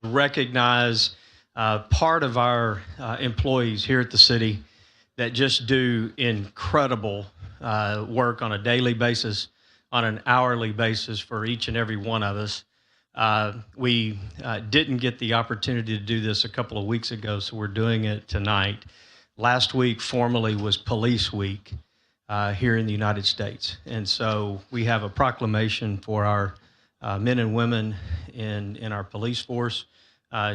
recognize part of our employees here at the city that just do incredible work on a daily basis, on an hourly basis for each and every one of us. We didn't get the opportunity to do this a couple of weeks ago, so we're doing it tonight. Last week formally was Police Week here in the United States. And so we have a proclamation for our men and women in our police force.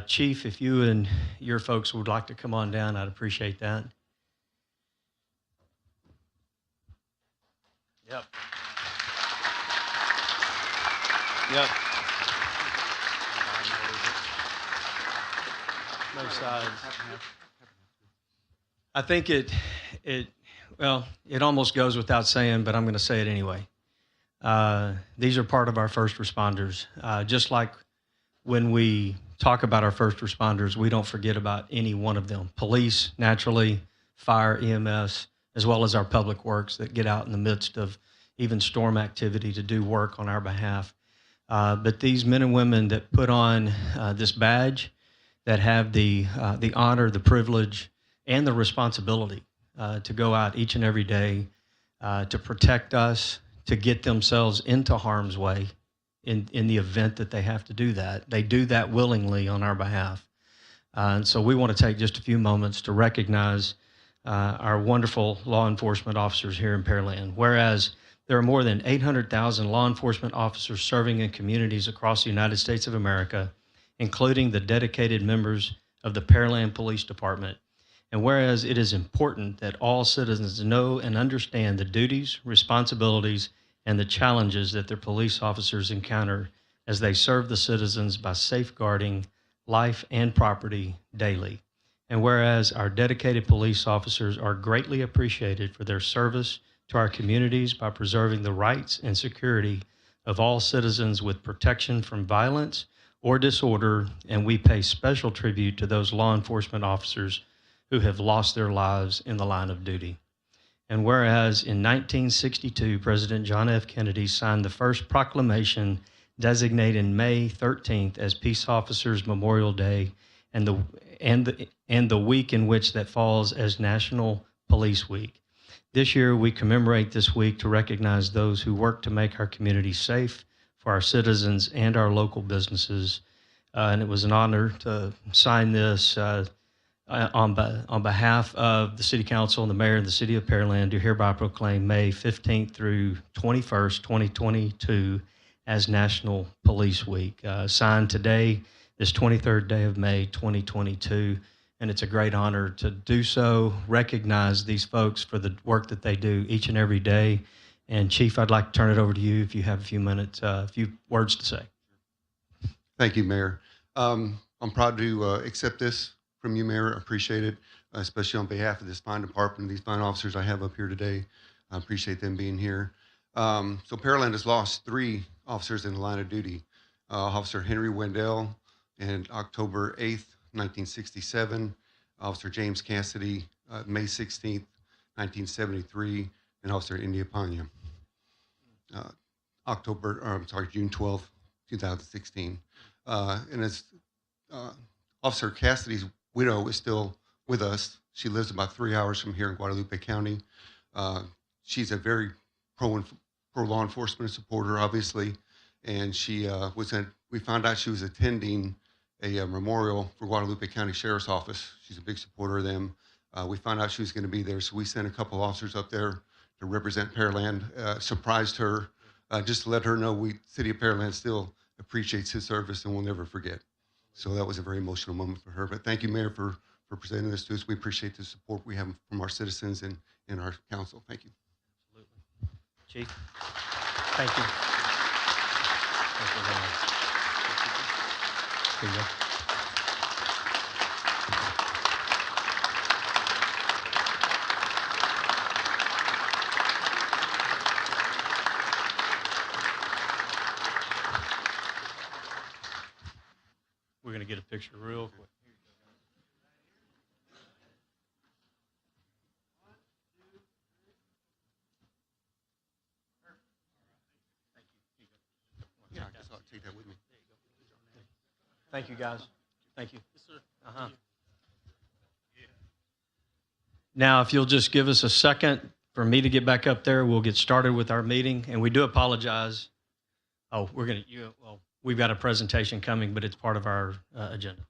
Chief, if you and your folks would like to come on down, I'd appreciate that. Yep. Yep. No sides. I think it almost goes without saying, but I'm going to say it anyway. These are part of our first responders. Just like when we talk about our first responders, we don't forget about any one of them. Police, naturally, fire, EMS, as well as our public works that get out in the midst of even storm activity to do work on our behalf. But these men and women that put on this badge, that have the honor, the privilege, and the responsibility to go out each and every day to protect us, to get themselves into harm's way in the event that they have to do that. They do that willingly on our behalf. And so we want to take just a few moments to recognize our wonderful law enforcement officers here in Pearland. Whereas there are more than 800,000 law enforcement officers serving in communities across the United States of America, including the dedicated members of the Pearland Police Department. And whereas it is important that all citizens know and understand the duties, responsibilities, and the challenges that their police officers encounter as they serve the citizens by safeguarding life and property daily. And whereas our dedicated police officers are greatly appreciated for their service to our communities by preserving the rights and security of all citizens with protection from violence or disorder, and we pay special tribute to those law enforcement officers who have lost their lives in the line of duty. And whereas in 1962, President John F. Kennedy signed the first proclamation designating May 13th as Peace Officers Memorial Day and the week in which that falls as National Police Week. This year, we commemorate this week to recognize those who work to make our community safe for our citizens and our local businesses. And it was an honor to sign this on behalf of the City Council and the Mayor of the City of Pearland, do hereby proclaim May 15th through 21st, 2022 as National Police Week. Signed today, this 23rd day of May, 2022. And it's a great honor to do so, recognize these folks for the work that they do each and every day. And Chief, I'd like to turn it over to you if you have a few minutes, a few words to say. Thank you, Mayor. I'm proud to accept this from you, Mayor. I appreciate it, especially on behalf of this fine department, these fine officers I have up here today. I appreciate them being here. So Pearland has lost 3 officers in the line of duty. Officer Henry Wendell on October 8th, 1967, Officer James Cassidy, May 16th, 1973, and Officer India Panya, June 12th, 2016. And as Officer Cassidy's widow is still with us. She lives about 3 hours from here in Guadalupe County. She's a very pro law enforcement supporter, obviously, and she we found out she was attending a memorial for Guadalupe County Sheriff's Office. She's a big supporter of them. We found out she was going to be there, so we sent a couple officers up there to represent Pearland. Surprised her, just to let her know City of Pearland still appreciates his service and will never forget. So that was a very emotional moment for her. But thank you, Mayor, for presenting this to us. We appreciate the support we have from our citizens and our council. Thank you. Absolutely. Chief, thank you. Thank you very much. Here you go. We're going to get a picture real quick. Thank you, guys. Thank you. Yes, sir. Uh-huh. Now, if you'll just give us a second for me to get back up there, we'll get started with our meeting. And we do apologize. Oh, we've got a presentation coming, but it's part of our agenda.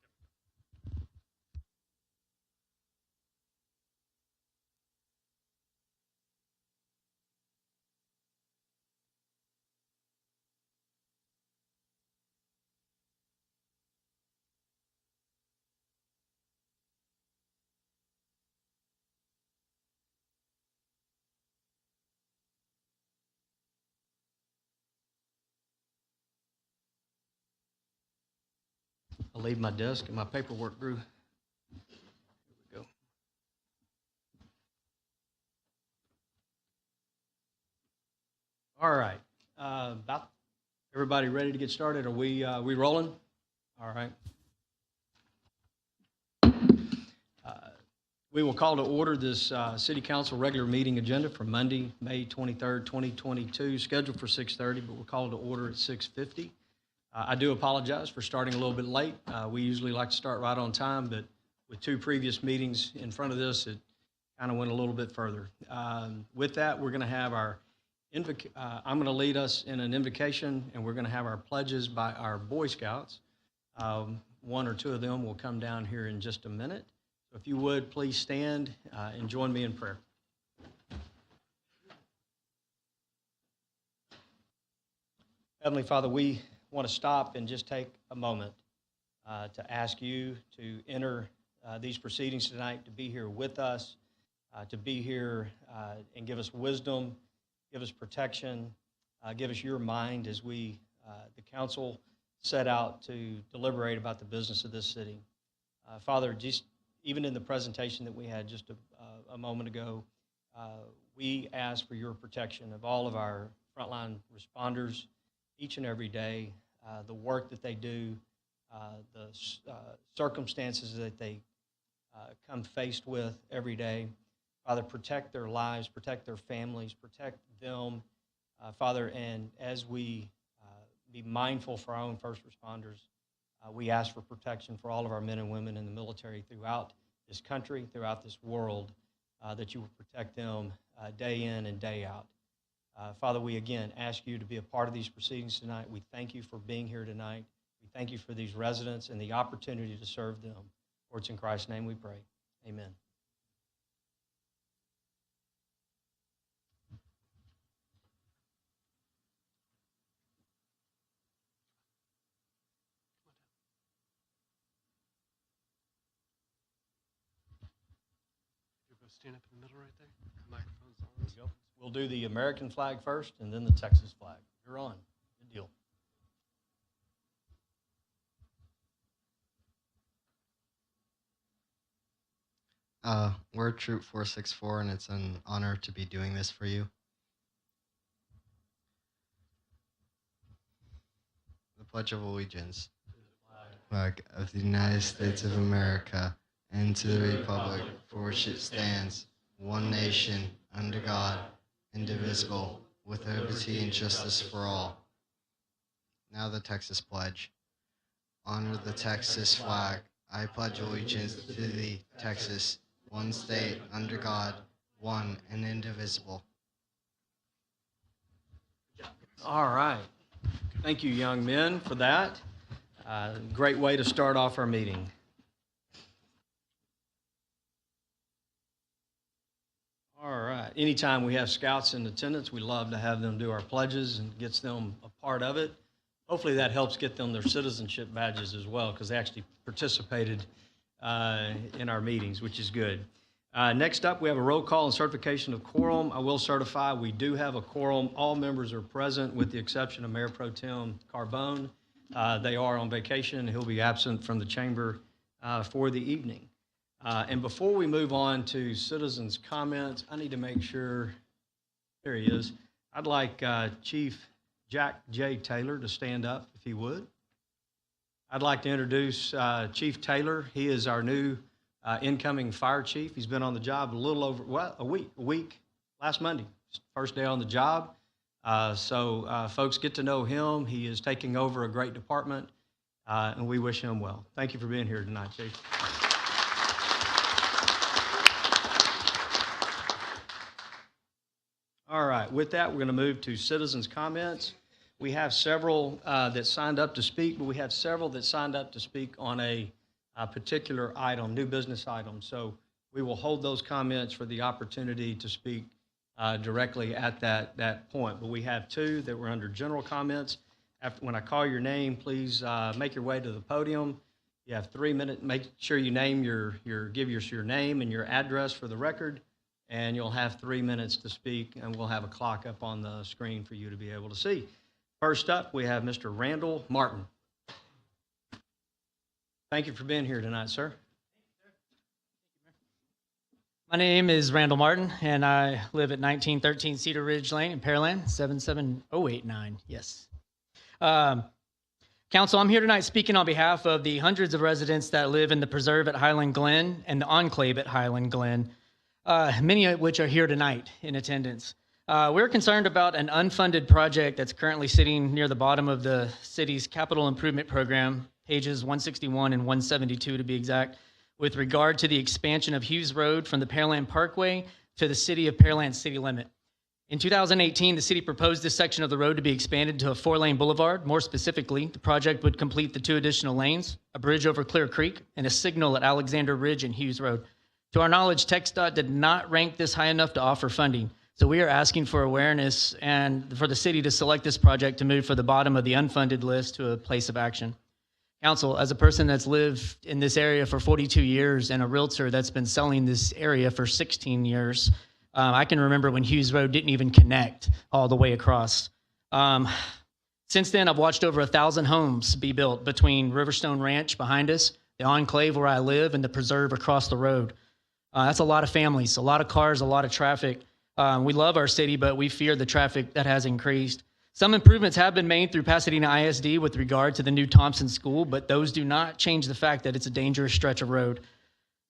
I'll leave my desk and my paperwork grew. Here we go. All right. About everybody ready to get started? Are we rolling? All right. We will call to order this City Council regular meeting agenda for Monday, May 23rd, 2022, scheduled for 6:30, but we're called to order at 6:50. I do apologize for starting a little bit late. We usually like to start right on time, but with two previous meetings in front of this, it kind of went a little bit further. With that, we're going to have our I'm going to lead us in an invocation, and we're going to have our pledges by our Boy Scouts. One or two of them will come down here in just a minute. So if you would, please stand and join me in prayer. Heavenly Father, we want to stop and just take a moment to ask you to enter these proceedings tonight, to be here with us, to be here and give us wisdom, give us protection, give us your mind as we, the council, set out to deliberate about the business of this city. Father, just even in the presentation that we had just a moment ago, we ask for your protection of all of our frontline responders each and every day, the work that they do, the circumstances that they come faced with every day. Father, protect their lives, protect their families, protect them. Father, and as we be mindful for our own first responders, we ask for protection for all of our men and women in the military throughout this country, throughout this world, that you will protect them day in and day out. Father, we again ask you to be a part of these proceedings tonight. We thank you for being here tonight. We thank you for these residents and the opportunity to serve them. For it's in Christ's name we pray. Amen. Stand up in the middle right there. The microphone's on. There you go. We'll do the American flag first and then the Texas flag. You're on. Good deal. We're Troop 464, and it's an honor to be doing this for you. The Pledge of Allegiance. Flag of the United States of America, and to the republic for which it stands, one nation, under God, indivisible, with liberty and justice for all. Now the Texas Pledge. Honor the Texas flag. I pledge allegiance to thee, Texas, one state, under God, one and indivisible. All right. Thank you, young men, for that. Great way to start off our meeting. All right. Anytime we have scouts in attendance, we love to have them do our pledges and gets them a part of it. Hopefully that helps get them their citizenship badges as well, because they actually participated in our meetings, which is good. Next up, we have a roll call and certification of quorum. I will certify we do have a quorum. All members are present with the exception of Mayor Pro Tem Carbone. They are on vacation. He'll be absent from the chamber for the evening. And before we move on to citizens' comments, I need to make sure, there he is. I'd like Chief Jack J. Taylor to stand up, if he would. I'd like to introduce Chief Taylor. He is our new incoming fire chief. He's been on the job a little over, a week, last Monday, first day on the job. So folks get to know him. He is taking over a great department. and we wish him well. Thank you for being here tonight, Chief. All right, with that, we're going to move to citizens' comments. We have several that signed up to speak, but we have several that signed up to speak on a particular item, new business item. So we will hold those comments for the opportunity to speak directly at that point. But we have two that were under general comments. When I call your name, please make your way to the podium. You have 3 minutes. Make sure you name give us your name and your address for the record, and you'll have 3 minutes to speak, and we'll have a clock up on the screen for you to be able to see. First up, we have Mr. Randall Martin. Thank you for being here tonight, sir. My name is Randall Martin, and I live at 1913 Cedar Ridge Lane in Pearland, 77089. Yes. Council, I'm here tonight speaking on behalf of the hundreds of residents that live in the preserve at Highland Glen and the enclave at Highland Glen, many of which are here tonight in attendance. We're concerned about an unfunded project that's currently sitting near the bottom of the city's capital improvement program, pages 161 and 172 to be exact, with regard to the expansion of Hughes Road from the Pearland Parkway to the city of Pearland city limit. In 2018, the city proposed this section of the road to be expanded to a 4-lane boulevard. More specifically, the project would complete the 2 additional lanes, a bridge over Clear Creek, and a signal at Alexander Ridge and Hughes Road. To our knowledge, TxDOT did not rank this high enough to offer funding. So we are asking for awareness and for the city to select this project to move from the bottom of the unfunded list to a place of action. Council, as a person that's lived in this area for 42 years and a realtor that's been selling this area for 16 years, I can remember when Hughes Road didn't even connect all the way across. Since then, I've watched over 1,000 homes be built between Riverstone Ranch behind us, the enclave where I live, and the preserve across the road. That's a lot of families, a lot of cars, a lot of traffic. We love our city, but we fear the traffic that has increased. Some improvements have been made through Pasadena ISD with regard to the new Thompson School, but those do not change the fact that it's a dangerous stretch of road.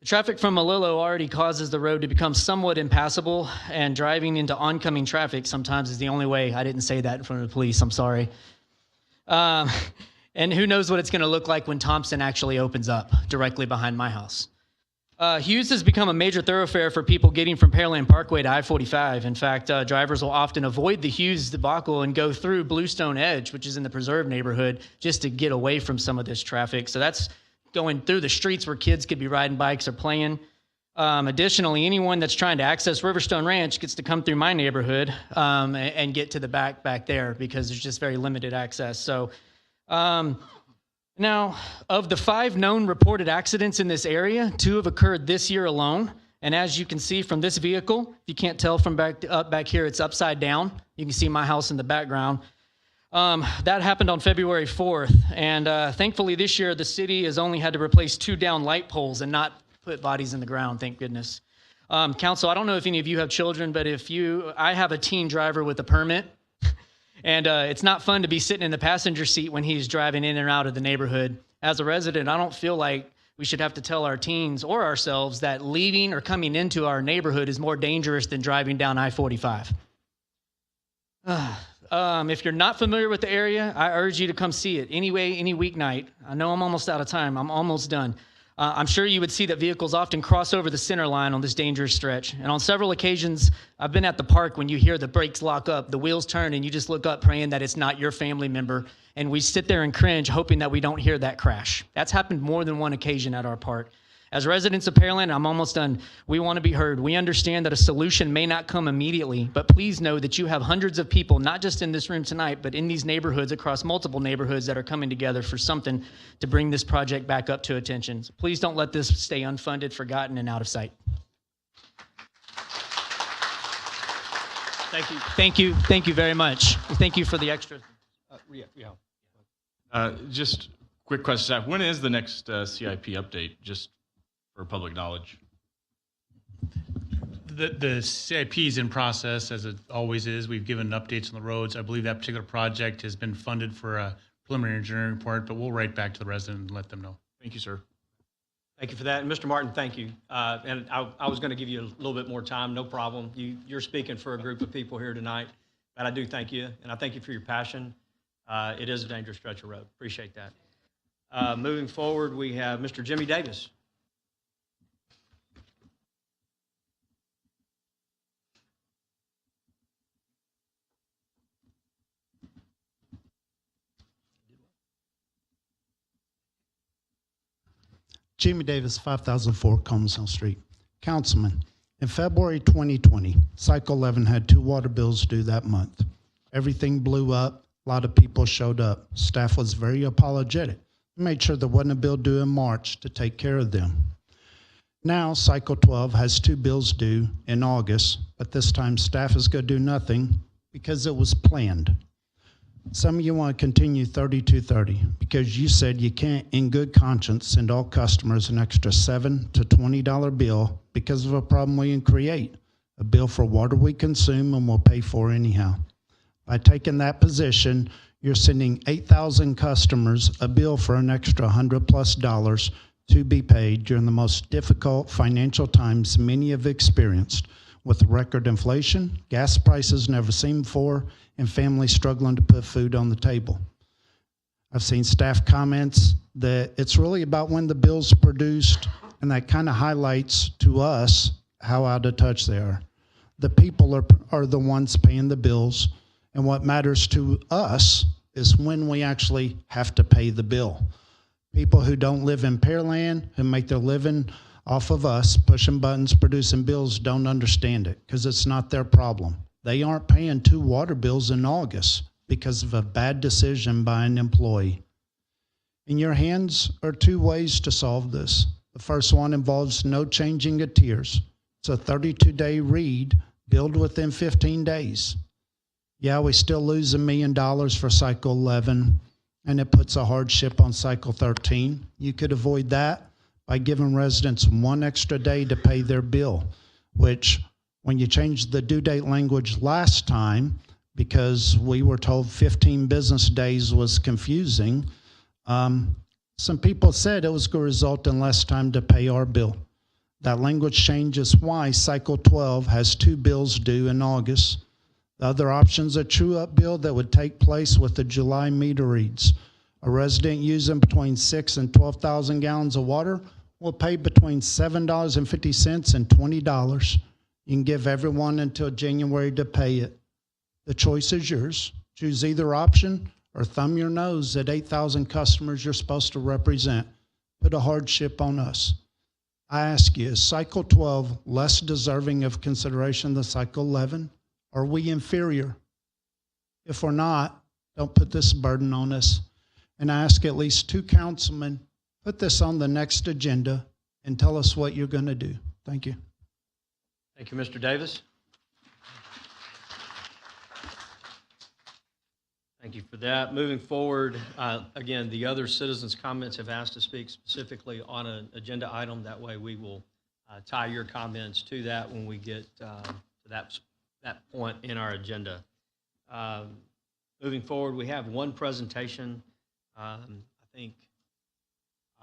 The traffic from Malillo already causes the road to become somewhat impassable, and driving into oncoming traffic sometimes is the only way. I didn't say that in front of the police, I'm sorry. And who knows what it's going to look like when Thompson actually opens up directly behind my house. Hughes has become a major thoroughfare for people getting from Pearland Parkway to I-45. In fact, drivers will often avoid the Hughes debacle and go through Bluestone Edge, which is in the Preserve neighborhood, just to get away from some of this traffic. So that's going through the streets where kids could be riding bikes or playing. Additionally, anyone that's trying to access Riverstone Ranch gets to come through my neighborhood and get to the back there because there's just very limited access. So now, of the 5 known reported accidents in this area, 2 have occurred this year alone. And as you can see from this vehicle, if you can't tell from back here, it's upside down. You can see my house in the background. That happened on February 4th. And thankfully this year, the city has only had to replace 2 down light poles and not put bodies in the ground, thank goodness. Council, I don't know if any of you have children, but I have a teen driver with a permit. And it's not fun to be sitting in the passenger seat when he's driving in and out of the neighborhood. As a resident, I don't feel like we should have to tell our teens or ourselves that leaving or coming into our neighborhood is more dangerous than driving down I-45. If you're not familiar with the area, I urge you to come see it any weeknight. I know I'm almost out of time. I'm almost done. I'm sure you would see that vehicles often cross over the center line on this dangerous stretch. And on several occasions, I've been at the park when you hear the brakes lock up, the wheels turn, and you just look up praying that it's not your family member. And we sit there and cringe, hoping that we don't hear that crash. That's happened more than one occasion at our park. As residents of Pearland, I'm almost done. We want to be heard. We understand that a solution may not come immediately, but please know that you have hundreds of people, not just in this room tonight, but in these neighborhoods, across multiple neighborhoods that are coming together for something to bring this project back up to attention. So please don't let this stay unfunded, forgotten, and out of sight. Thank you. Thank you. Thank you very much. Thank you for the extra. Just quick question, staff. When is the next CIP update, just for public knowledge? The CIP is in process, as it always is. We've given updates on the roads. I believe that particular project has been funded for a preliminary engineering report, but we'll write back to the resident and let them know. Thank you, sir. Thank you for that. And Mr. Martin, thank you. And I was going to give you a little bit more time, no problem. You're speaking for a group of people here tonight, but I do thank you, and I thank you for your passion. It is a dangerous stretch of road. Appreciate that. Moving forward, we have Mr. Jimmy Davis. Jimmy Davis, 5004 Combs Street. Councilman, in February 2020, Cycle 11 had 2 water bills due that month. Everything blew up. A lot of people showed up. Staff was very apologetic. Made sure there wasn't a bill due in March to take care of them. Now, Cycle 12 has 2 bills due in August, but this time staff is going to do nothing because it was planned. Some of you want to continue 3230 because you said you can't, in good conscience, send all customers an extra $7 to $20 bill because of a problem we can create, a bill for water we consume and we'll pay for anyhow. By taking that position, you're sending 8,000 customers a bill for an extra $100+ to be paid during the most difficult financial times many have experienced, with record inflation, gas prices never seen before, and families struggling to put food on the table. I've seen staff comments that it's really about when the bill's produced, and that kind of highlights to us how out of touch they are. The people are the ones paying the bills, and what matters to us is when we actually have to pay the bill. People who don't live in Pearland, who make their living off of us pushing buttons, producing bills, don't understand it because it's not their problem. They aren't paying 2 water bills in August because of a bad decision by an employee. In your hands are 2 ways to solve this. The first one involves no changing of tiers. It's a 32-day read, billed within 15 days. Yeah, we still lose $1 million for Cycle 11, and it puts a hardship on Cycle 13. You could avoid that by giving residents 1 extra day to pay their bill, which when you changed the due date language last time, because we were told 15 business days was confusing, some people said it was going to result in less time to pay our bill. That language change is why Cycle 12 has 2 bills due in August. The other option is a true-up bill that would take place with the July meter reads. A resident using between 6,000 and 12,000 gallons of water will pay between $7.50 and $20. You can give everyone until January to pay it. The choice is yours. Choose either option or thumb your nose at 8,000 customers you're supposed to represent. Put a hardship on us. I ask you, is Cycle 12 less deserving of consideration than Cycle 11? Are we inferior? If we're not, don't put this burden on us. And I ask at least 2 councilmen, put this on the next agenda and tell us what you're going to do. Thank you. Thank you, Mr. Davis. Thank you for that. Moving forward, again, the other citizens' comments have asked to speak specifically on an agenda item. That way we will tie your comments to that when we get to that point in our agenda. Moving forward, we have 1 presentation. I think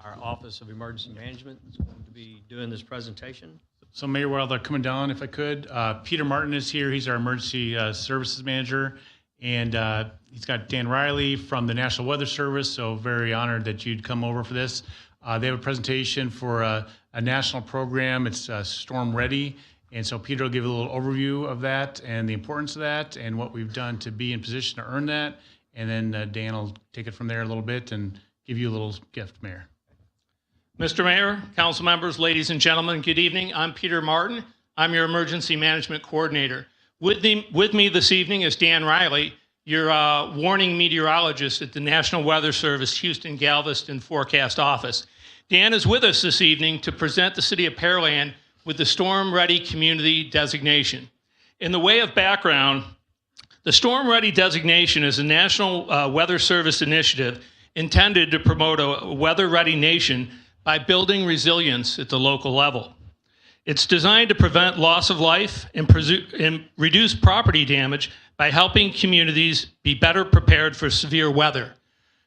our Office of Emergency Management is going to be doing this presentation. So Mayor, while they're coming down, if I could, Peter Martin is here. He's our Emergency Services Manager. And he's got Dan Riley from the National Weather Service, so very honored that you'd come over for this. They have a presentation for a national program. It's StormReady. And so Peter will give a little overview of that and the importance of that and what we've done to be in position to earn that. And then Dan will take it from there a little bit and give you a little gift, Mayor. Mr. Mayor, council members, ladies and gentlemen, good evening. I'm Peter Martin. I'm your Emergency Management Coordinator. With me this evening is Dan Riley, your warning meteorologist at the National Weather Service Houston, Galveston Forecast Office. Dan is with us this evening to present the City of Pearland with the StormReady Community Designation. In the way of background, the StormReady Designation is a National Weather Service initiative intended to promote a weather-ready nation by building resilience at the local level. It's designed to prevent loss of life and reduce property damage by helping communities be better prepared for severe weather.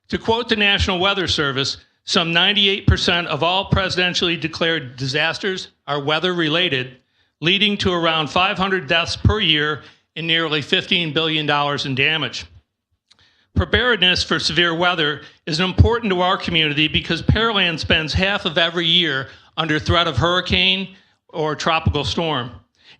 To quote the National Weather Service, some 98% of all presidentially declared disasters are weather-related, leading to around 500 deaths per year and nearly $15 billion in damage. Preparedness for severe weather is important to our community because Pearland spends half of every year under threat of hurricane or tropical storm.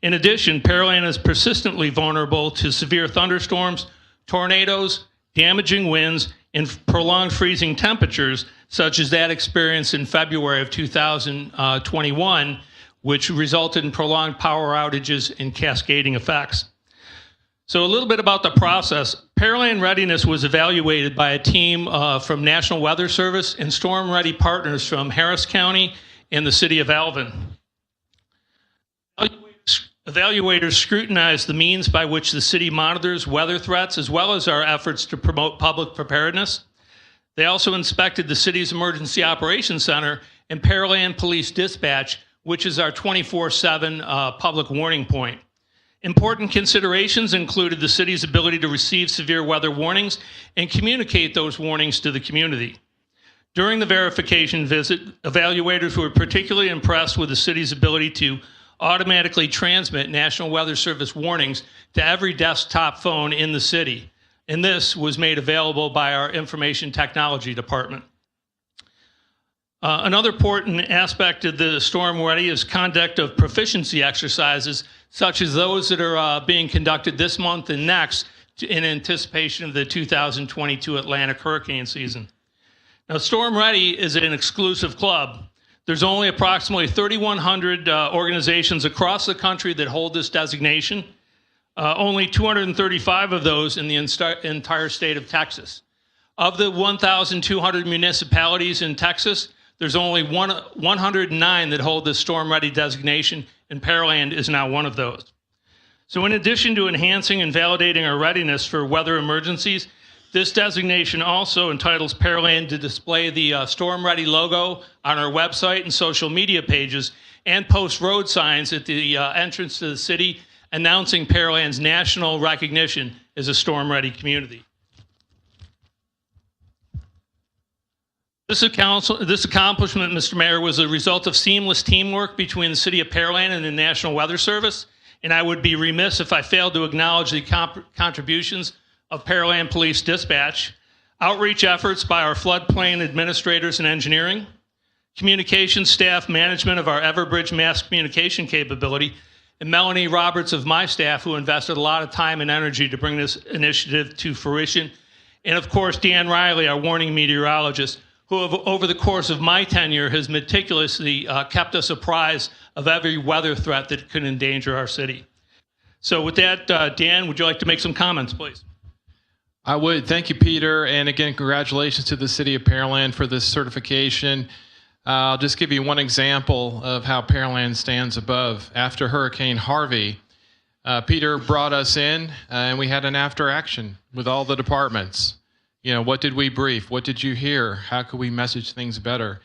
In addition, Pearland is persistently vulnerable to severe thunderstorms, tornadoes, damaging winds, and prolonged freezing temperatures, such as that experienced in February of 2021, which resulted in prolonged power outages and cascading effects. So a little bit about the process. Pearland readiness was evaluated by a team from National Weather Service and StormReady partners from Harris County and the city of Alvin. Evaluators scrutinized the means by which the city monitors weather threats as well as our efforts to promote public preparedness. They also inspected the city's Emergency Operations Center and Pearland Police Dispatch, which is our 24/7 public warning point. Important considerations included the city's ability to receive severe weather warnings and communicate those warnings to the community. During the verification visit, evaluators were particularly impressed with the city's ability to automatically transmit National Weather Service warnings to every desktop phone in the city, and this was made available by our Information Technology Department. Another important aspect of the StormReady is conduct of proficiency exercises, such as those that are being conducted this month and next in anticipation of the 2022 Atlantic hurricane season. Now, StormReady is an exclusive club. There's only approximately 3,100 organizations across the country that hold this designation. Only 235 of those in the entire state of Texas. Of the 1,200 municipalities in Texas, there's only 109 that hold this StormReady designation, and Pearland is now one of those. So in addition to enhancing and validating our readiness for weather emergencies, this designation also entitles Pearland to display the StormReady logo on our website and social media pages and post road signs at the entrance to the city announcing Pearland's national recognition as a StormReady community. This accomplishment, Mr. Mayor, was a result of seamless teamwork between the City of Pearland and the National Weather Service, and I would be remiss if I failed to acknowledge the contributions of Pearland Police Dispatch, outreach efforts by our floodplain administrators and engineering, communications staff management of our Everbridge mass communication capability, and Melanie Roberts of my staff, who invested a lot of time and energy to bring this initiative to fruition, and of course, Dan Riley, our warning meteorologist, who over the course of my tenure has meticulously kept us apprised of every weather threat that could endanger our city. So with that, Dan, would you like to make some comments, please? I would. Thank you, Peter. And again, congratulations to the City of Pearland for this certification. I'll just give you one example of how Pearland stands above. After Hurricane Harvey, Peter brought us in and we had an after action with all the departments. You know, what did we brief? What did you hear? How could we message things better?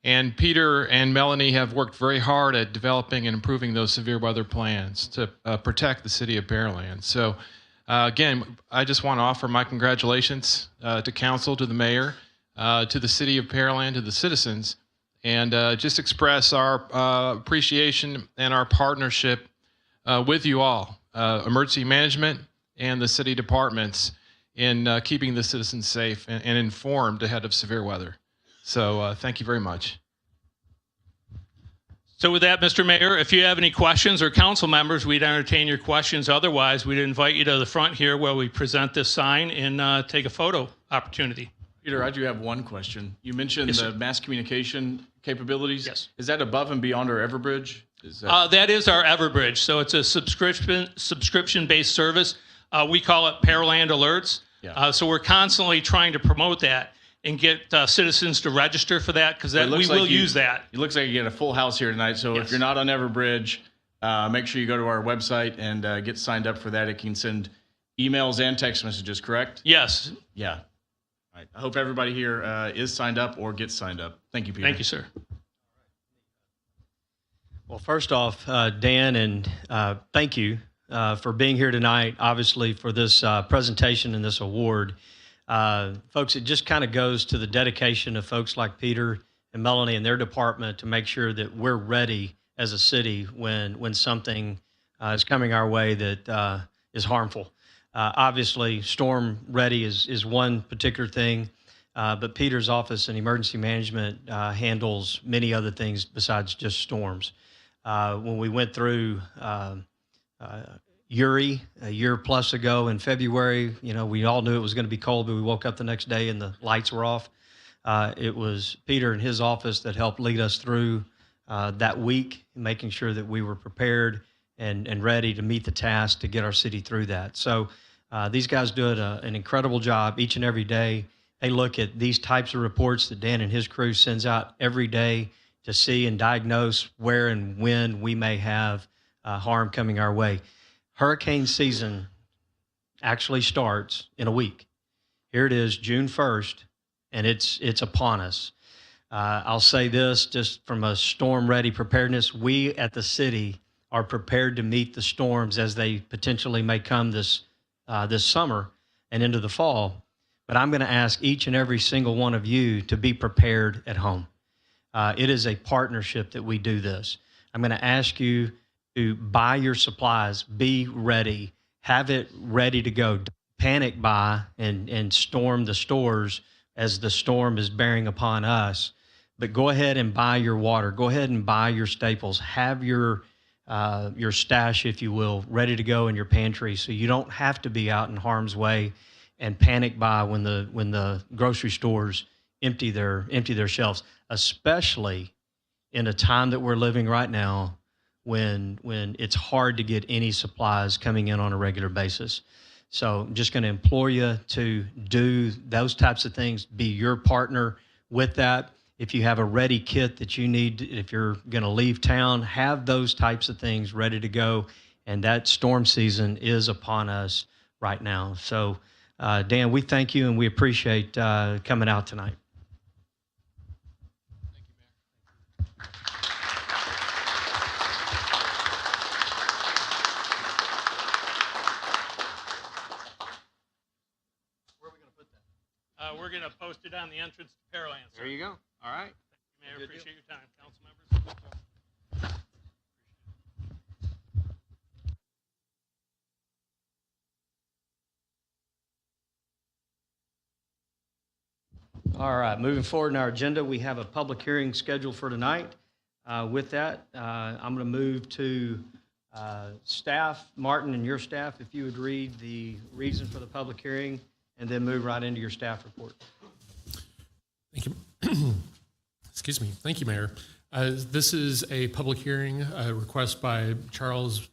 And Peter and Melanie have worked very hard at developing and improving those severe weather plans to protect the City of Pearland. So again, I just want to offer my congratulations to council, to the mayor, to the City of Pearland, to the citizens, and just express our appreciation and our partnership with you all, emergency management and the city departments, in keeping the citizens safe and informed ahead of severe weather. So thank you very much. So with that, Mr. Mayor, if you have any questions, or council members, we'd entertain your questions. Otherwise, we'd invite you to the front here where we present this sign and take a photo opportunity. Peter, I do have one question. You mentioned the mass communication capabilities. Yes. Is that above and beyond our Everbridge? That is our Everbridge. So it's a subscription-based service. We call it Pearland Alerts. Yeah. So we're constantly trying to promote that and get citizens to register for that, because we will use that. It looks like you get a full house here tonight. So Yes. if you're not on Everbridge, make sure you go to our website and get signed up for that. It can send emails and text messages, correct? Yes. Yeah. All right. I hope everybody here is signed up or gets signed up. Thank you, Peter. Thank you, sir. Well, first off, Dan, and thank you for being here tonight, obviously, for this presentation and this award. Folks, it just kind of goes to the dedication of folks like Peter and Melanie and their department to make sure that we're ready as a city when something is coming our way that is harmful. Obviously, StormReady is one particular thing, but Peter's office in emergency management handles many other things besides just storms. When we went through Uri a year plus ago in February, we all knew it was going to be cold, but we woke up the next day and the lights were off. It was Peter and his office that helped lead us through that week, making sure that we were prepared and ready to meet the task to get our city through that. So these guys do an incredible job each and every day. They look at these types of reports that Dan and his crew sends out every day to see and diagnose where and when we may have harm coming our way. Hurricane season actually starts in a week. Here it is, June 1st, and it's upon us. I'll say this, just from a storm-ready preparedness, we at the city are prepared to meet the storms as they potentially may come this summer and into the fall. But I'm going to ask each and every single one of you to be prepared at home. It is a partnership that we do this. I'm going to ask you to buy your supplies, be ready, have it ready to go. Don't panic buy and storm the stores as the storm is bearing upon us. But go ahead and buy your water. Go ahead and buy your staples. Have your stash, if you will, ready to go in your pantry, so you don't have to be out in harm's way and panic buy when the grocery stores empty their shelves, especially in a time that we're living right now when it's hard to get any supplies coming in on a regular basis. So I'm just going to implore you to do those types of things, be your partner with that. If you have a ready kit that you need, if you're going to leave town, have those types of things ready to go. And that storm season is upon us right now. So, Dan, we thank you and we appreciate coming out tonight. We're going to post it on the entrance to Pearland. There you go. All right. Thank you, Mayor. Appreciate your time, council members. All right, moving forward in our agenda, we have a public hearing scheduled for tonight. With that, I'm going to move to staff. Martin and your staff, if you would read the reason for the public hearing and then move right into your staff report. Thank you. Excuse me. Thank you, Mayor. This is a public hearing, request by Charles.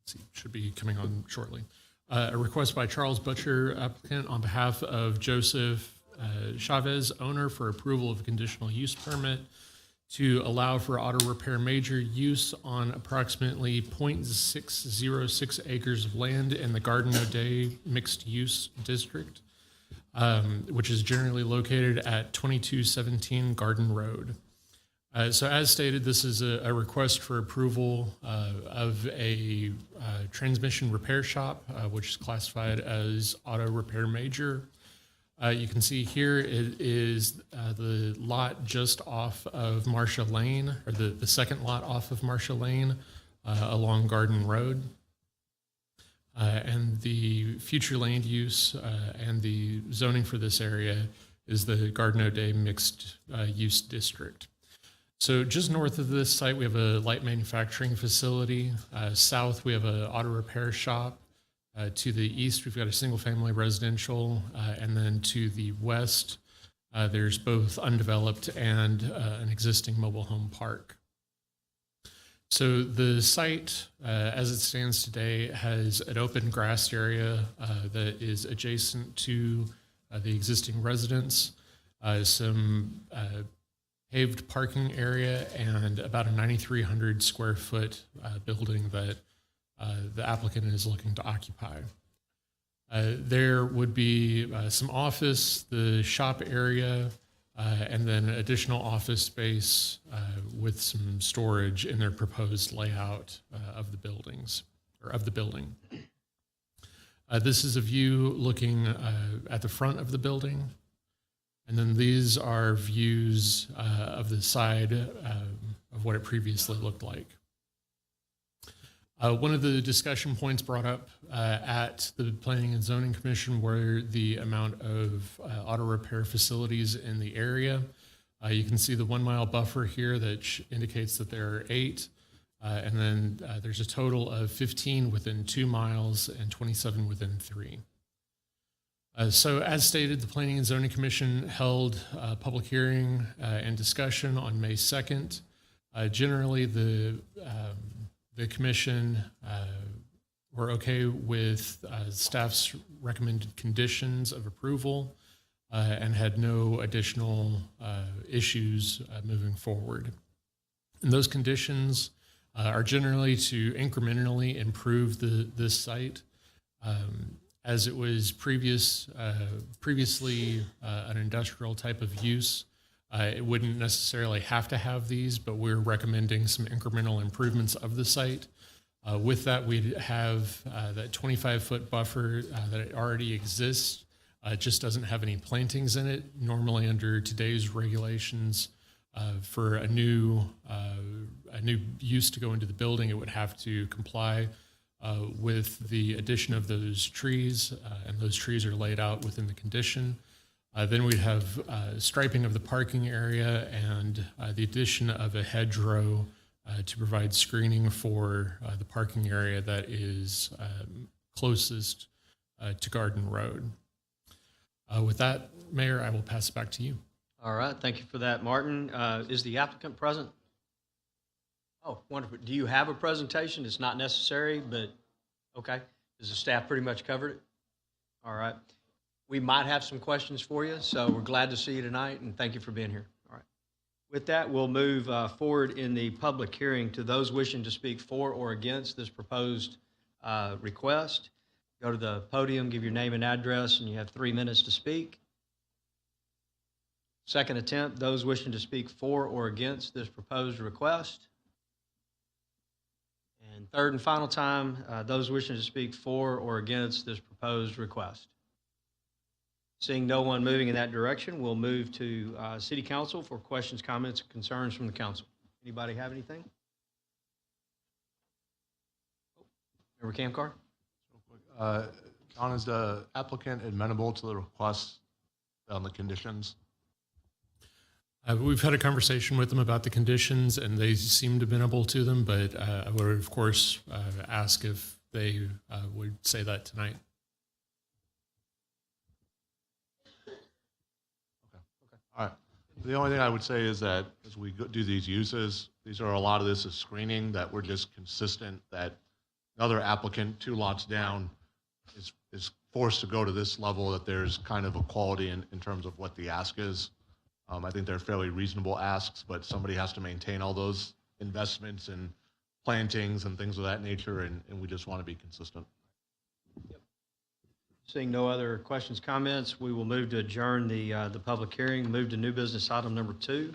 Let's see, should be coming on shortly. A request by Charles Butcher, applicant, on behalf of Joseph Chavez, owner, for approval of a conditional use permit to allow for auto repair major use on approximately 0.606 acres of land in the Garden O'Day mixed use district, which is generally located at 2217 Garden Road. So as stated, this is a request for approval of a transmission repair shop, which is classified as auto repair major. You can see here it is the lot just off of Marcia Lane, or the second lot off of Marcia Lane along Garden Road. And the future land use and the zoning for this area is the Garden O'Day mixed use district. So just north of this site, we have a light manufacturing facility. South, we have an auto repair shop. To the east, we've got a single-family residential, and then to the west, there's both undeveloped and an existing mobile home park. So the site, as it stands today, has an open grass area that is adjacent to the existing residence, some paved parking area, and about a 9,300 square foot building that the applicant is looking to occupy. There would be some office, the shop area, and then additional office space with some storage in their proposed layout of the buildings, or of the building. This is a view looking at the front of the building. And then these are views of the side of what it previously looked like. One of the discussion points brought up at the Planning and Zoning Commission were the amount of auto repair facilities in the area. You can see the 1 mile buffer here that indicates that there are 8. And then there's a total of 15 within 2 miles and 27 within 3. So as stated, the Planning and Zoning Commission held a public hearing and discussion on May 2nd. Generally, the commission were okay with staff's recommended conditions of approval and had no additional issues moving forward. And those conditions are generally to incrementally improve this site. As it was previously an industrial type of use, it wouldn't necessarily have to have these, but we're recommending some incremental improvements of the site. With that, we'd have that 25-foot buffer that already exists. It just doesn't have any plantings in it. Normally, under today's regulations, for a new use to go into the building, it would have to comply with the addition of those trees, and those trees are laid out within the condition. Then we'd have striping of the parking area and the addition of a hedgerow to provide screening for the parking area that is closest to Garden Road. With that, Mayor, I will pass it back to you. All right, thank you for that, Martin. Is the applicant present? Oh, wonderful. Do you have a presentation? It's not necessary, but okay. Does the staff pretty much covered it? All right. We might have some questions for you, so we're glad to see you tonight, and thank you for being here. All right. With that, we'll move forward in the public hearing to those wishing to speak for or against this proposed request. Go to the podium, give your name and address, and you have 3 minutes to speak. Second attempt, those wishing to speak for or against this proposed request. And third and final time, those wishing to speak for or against this proposed request. Seeing no one moving in that direction, we'll move to City Council for questions, comments, and concerns from the council. Anybody have anything? Member Camcar? John, is the applicant amenable to the request on the conditions? We've had a conversation with them about the conditions, and they seemed amenable to them, but I would, of course, ask if they would say that tonight. All right. The only thing I would say is that as we do these uses, a lot of this is screening, that we're just consistent, that another applicant 2 lots down is forced to go to this level, that there's kind of equality in terms of what the ask is. I think they're fairly reasonable asks, but somebody has to maintain all those investments and plantings and things of that nature, and we just want to be consistent. Yep. Seeing no other questions, comments, we will move to adjourn the public hearing, move to new business item number 2.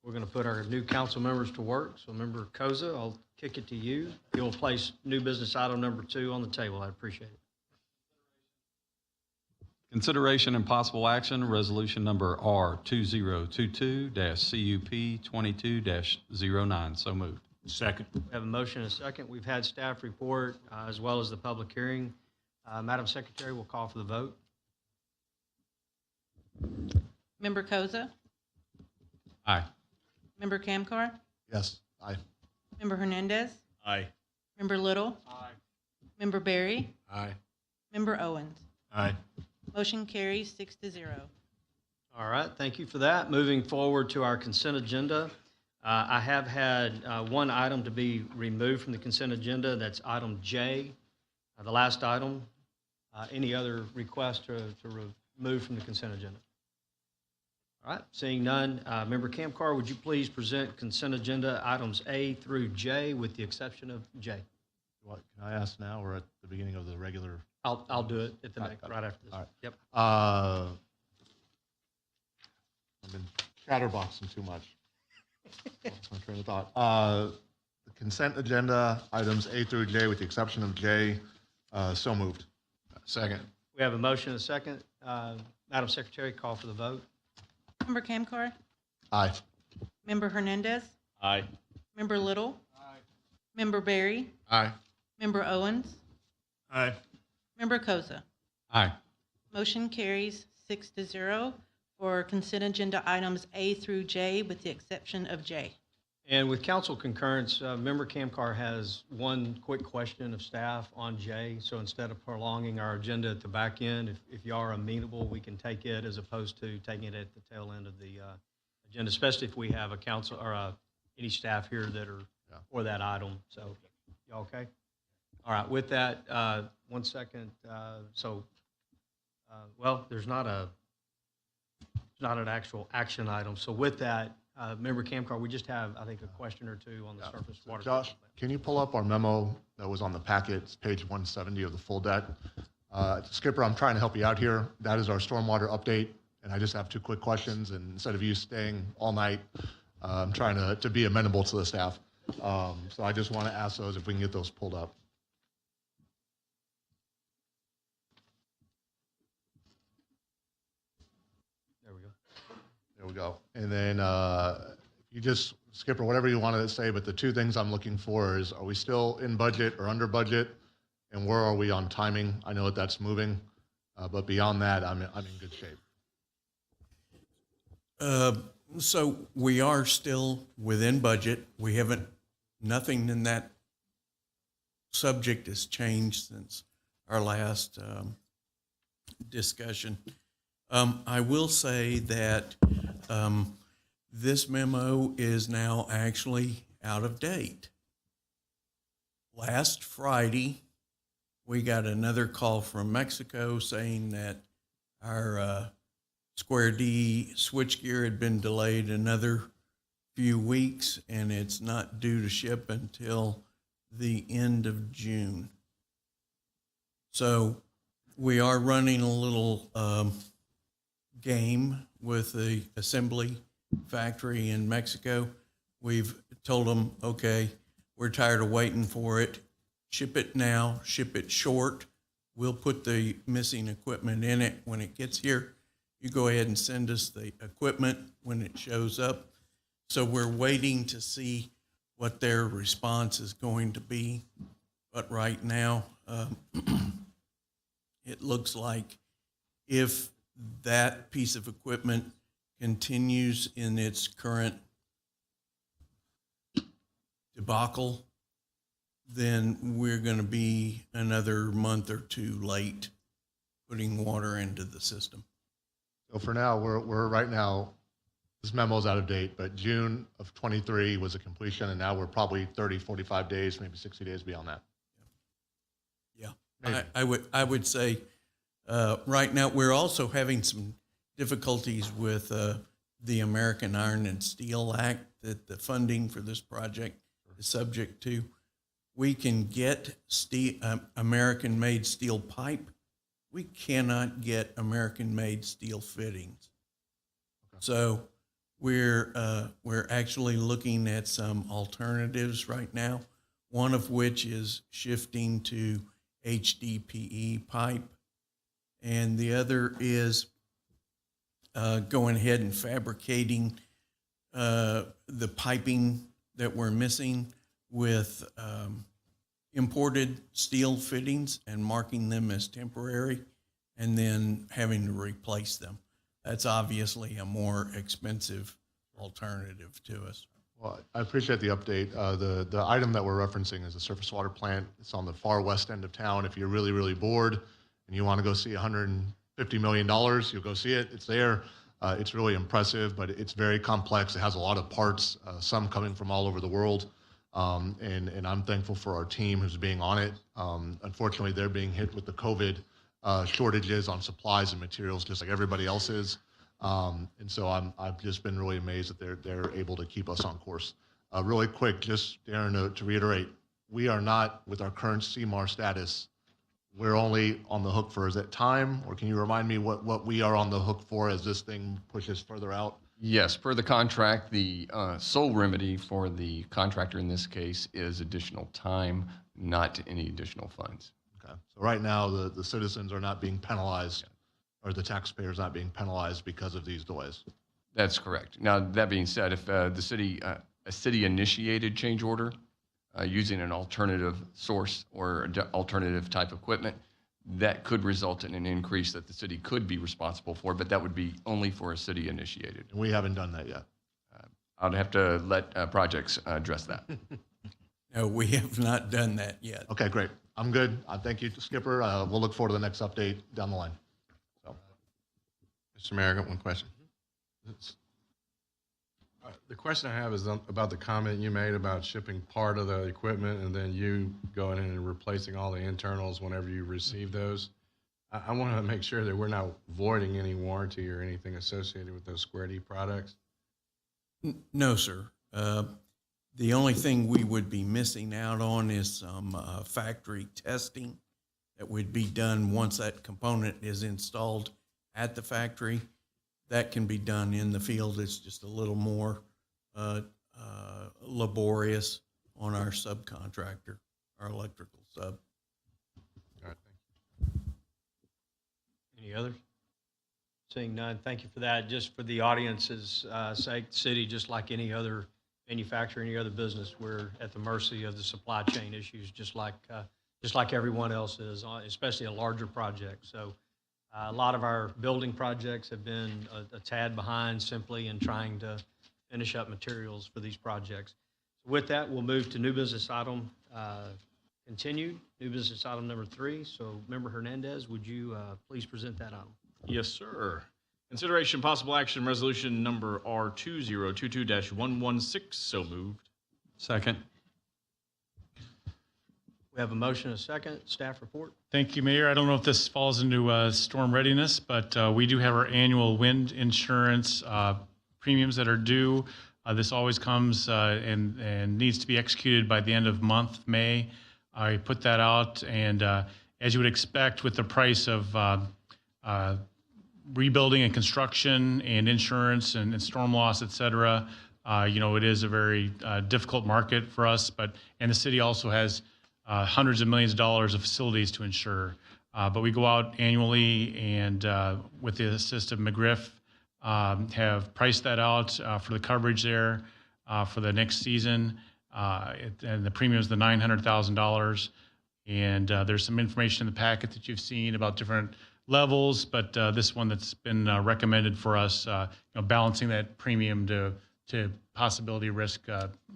We're going to put our new council members to work. So Member Koza, I'll kick it to you. You'll place new business item number 2 on the table. I'd appreciate it. Consideration and possible action, resolution number R2022-CUP22-09. So moved. Second. We have a motion and a second. We've had staff report as well as the public hearing. Madam Secretary, we'll call for the vote. Member Koza? Aye. Member Camcar? Yes. Aye. Member Hernandez? Aye. Member Little? Aye. Member Berry? Aye. Member Owens? Aye. Motion carries 6-0. All right, thank you for that. Moving forward to our consent agenda. I have had one item to be removed from the consent agenda. That's item J, the last item. Any other requests to remove from the consent agenda? All right, seeing none. Member Camcar, would you please present consent agenda items A through J with the exception of J? What, can I ask now or at the beginning of the regular? I'll do it at the next, right after this. All right. Yep. I've been chatterboxing too much. That's my train of thought. The consent agenda, items A through J, with the exception of J, so moved. Second. We have a motion and a second. Madam Secretary, call for the vote. Member Camcar? Aye. Member Hernandez? Aye. Member Little? Member Berry? Aye. Member Owens? Aye. Member Koza? Aye. Motion carries 6-0 for consent agenda items A through J, with the exception of J. And with council concurrence, Member Camcar has one quick question of staff on J. So instead of prolonging our agenda at the back end, if you are amenable, we can take it as opposed to taking it at the tail end of the agenda, especially if we have a council or any staff here that are for that item. So, y'all okay? All right. With that, 1 second. Well, there's not an actual action item. So with that, Member Camcar, we just have, I think, a question or two on the surface water. Josh, can you pull up our memo that was on the packet? It's page 170 of the full deck. Skipper, I'm trying to help you out here. That is our stormwater update, and I just have 2 quick questions. And instead of you staying all night, I'm trying to be amenable to the staff. So I just want to ask those if we can get those pulled up. There we go. And then you just, Skipper, whatever you wanted to say, but the 2 things I'm looking for is, are we still in budget or under budget? And where are we on timing? I know that that's moving, but beyond that, I'm in good shape. So we are still within budget. We haven't, nothing in that subject has changed since our last discussion. I will say that this memo is now actually out of date. Last Friday, we got another call from Mexico saying that our Square D switchgear had been delayed another few weeks, and it's not due to ship until the end of June. So we are running a little game with the assembly factory in Mexico. We've told them, okay, we're tired of waiting for it. Ship it now, ship it short. We'll put the missing equipment in it when it gets here. You go ahead and send us the equipment when it shows up. So we're waiting to see what their response is going to be. But right now, it looks like if that piece of equipment continues in its current debacle, then we're going to be another month or 2 late putting water into the system. So for now, we're right now, this memo's out of date, but June of 23 was a completion, and now we're probably 30, 45 days, maybe 60 days beyond that. Yeah, I would say right now we're also having some difficulties with the American Iron and Steel Act that the funding for this project is subject to. We can get American-made steel pipe. We cannot get American-made steel fittings. Okay. So we're actually looking at some alternatives right now, one of which is shifting to HDPE pipe, and the other is going ahead and fabricating the piping that we're missing with imported steel fittings and marking them as temporary and then having to replace them. That's obviously a more expensive alternative to us. Well, I appreciate the update. The item that we're referencing is the surface water plant. It's on the far west end of town. If you're really, really bored and you want to go see $150 million, you'll go see it. It's there. It's really impressive, but it's very complex. It has a lot of parts, some coming from all over the world. And I'm thankful for our team who's being on it. Unfortunately, they're being hit with the COVID shortages on supplies and materials, just like everybody else is. And so I've just been really amazed that they're able to keep us on course. Really quick, just Darren, to reiterate, we are not, with our current CMAR status, we're only on the hook for, is it time? Or can you remind me what we are on the hook for as this thing pushes further out? Yes, per the contract, the sole remedy for the contractor in this case is additional time, not any additional funds. Okay. So right now, the citizens are not being penalized, or the taxpayers not being penalized because of these delays. That's correct. Now, that being said, if the city, a city-initiated change order using an alternative source or alternative type equipment, that could result in an increase that the city could be responsible for, but that would be only for a city initiated. And we haven't done that yet. I'd have to let projects address that. No, we have not done that yet. Okay, great. I'm good. Thank you, Skipper. We'll look forward to the next update down the line. So, Mr. Mayor, I got one question. The question I have is about the comment you made about shipping part of the equipment and then you going in and replacing all the internals whenever you receive those. I want to make sure that we're not voiding any warranty or anything associated with those StormReady products. No, sir. The only thing we would be missing out on is some factory testing that would be done once that component is installed at the factory. That can be done in the field. It's just a little more laborious on our subcontractor, our electrical sub. All right, thank you. Any others? Seeing none, thank you for that. Just for the audience's sake, city, just like any other manufacturer, any other business, we're at the mercy of the supply chain issues, just like everyone else is, especially a larger project. So a lot of our building projects have been a tad behind simply in trying to finish up materials for these projects. With that, we'll move to new business item continued, new business item number 3. So Member Hernandez, would you please present that item? Yes, sir. Consideration possible action resolution number R2022-116. So moved. Second. We have a motion and a second. Staff report. Thank you, Mayor. I don't know if this falls into storm readiness, but we do have our annual wind insurance premiums that are due. This always comes and needs to be executed by the end of month, May. I put that out, and as you would expect with the price of rebuilding and construction and insurance and storm loss, et cetera, it is a very difficult market for us, and the city also has hundreds of millions of dollars of facilities to insure. But we go out annually and with the assist of McGriff, have priced that out for the coverage there for the next season. And the premium is the $900,000. And there's some information in the packet that you've seen about different levels, but this one that's been recommended for us, balancing that premium to possibility risk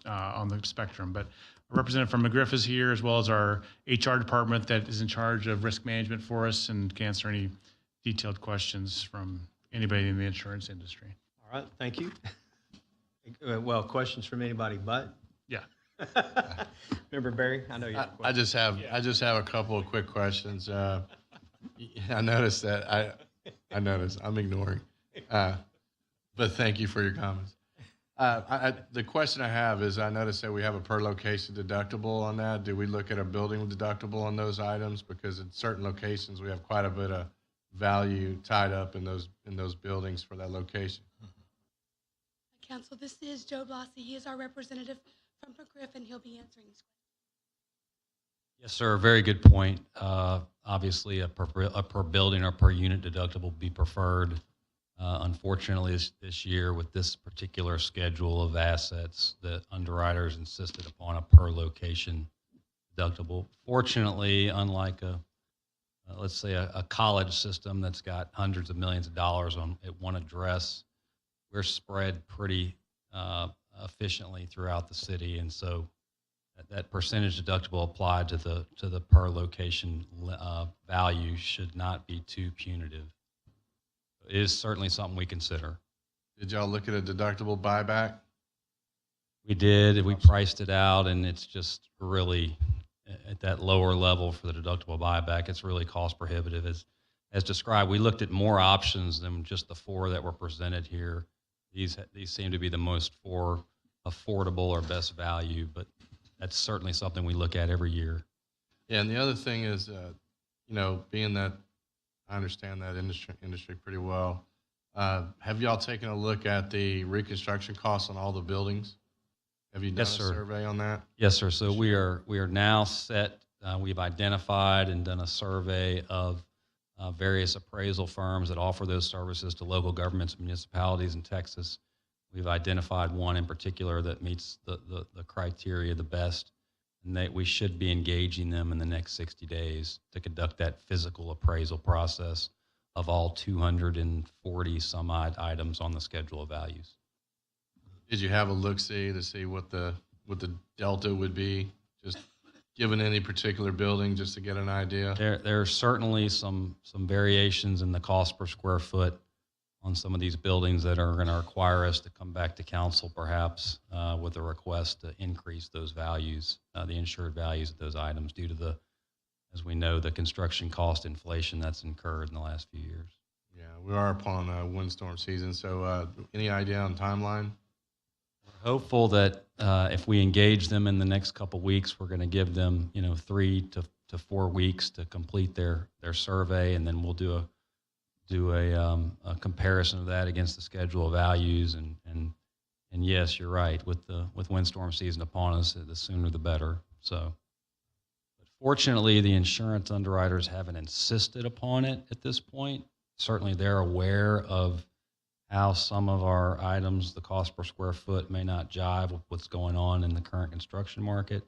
on the spectrum. But a representative from McGriff is here, as well as our HR department that is in charge of risk management for us and can answer any detailed questions from anybody in the insurance industry. All right, thank you. Well, questions from anybody but? Yeah. Member Barry, I know you have a question. I just have a couple of quick questions. I noticed that I noticed I'm ignoring, but thank you for your comments. The question I have is, I noticed that we have a per location deductible on that. Do we look at a building deductible on those items? Because in certain locations, we have quite a bit of value tied up in those buildings for that location. Council, this is Joe Blasi. He is our representative from McGriff, and he'll be answering this question. Yes, sir. Very good point. Obviously, a per building or per unit deductible would be preferred. Unfortunately, this year with this particular schedule of assets, the underwriters insisted upon a per location deductible. Fortunately, unlike let's say a college system that's got hundreds of millions of dollars at one address, we're spread pretty efficiently throughout the city, and so that percentage deductible applied to the per location value should not be too punitive. It is certainly something we consider. Did y'all look at a deductible buyback? We did. We priced it out, and it's just really at that lower level for the deductible buyback. It's really cost prohibitive. As described, we looked at more options than just the 4 that were presented here. These seem to be the most affordable or best value, but that's certainly something we look at every year. Yeah, and the other thing is, being that I understand that industry pretty well, have y'all taken a look at the reconstruction costs on all the buildings? Have you done a survey on that? Yes, sir. So we are now set. We've identified and done a survey of various appraisal firms that offer those services to local governments and municipalities in Texas. We've identified one in particular that meets the criteria the best. and that we should be engaging them in the next 60 days to conduct that physical appraisal process of all 240 some odd items on the schedule of values. Did you have a look-see to see what the delta would be, just given any particular building, just to get an idea? There are certainly some variations in the cost per square foot on some of these buildings that are going to require us to come back to council perhaps with a request to increase those values, the insured values of those items due to the, as we know, the construction cost inflation that's incurred in the last few years. Yeah, we are upon windstorm season, so any idea on timeline? We're hopeful that if we engage them in the next couple weeks, we're going to give them 3 to 4 weeks to complete their survey, and then we'll do a comparison of that against the schedule of values. And yes, you're right. With windstorm season upon us, the sooner the better. So, but fortunately, the insurance underwriters haven't insisted upon it at this point. Certainly, they're aware of how some of our items, the cost per square foot, may not jive with what's going on in the current construction market.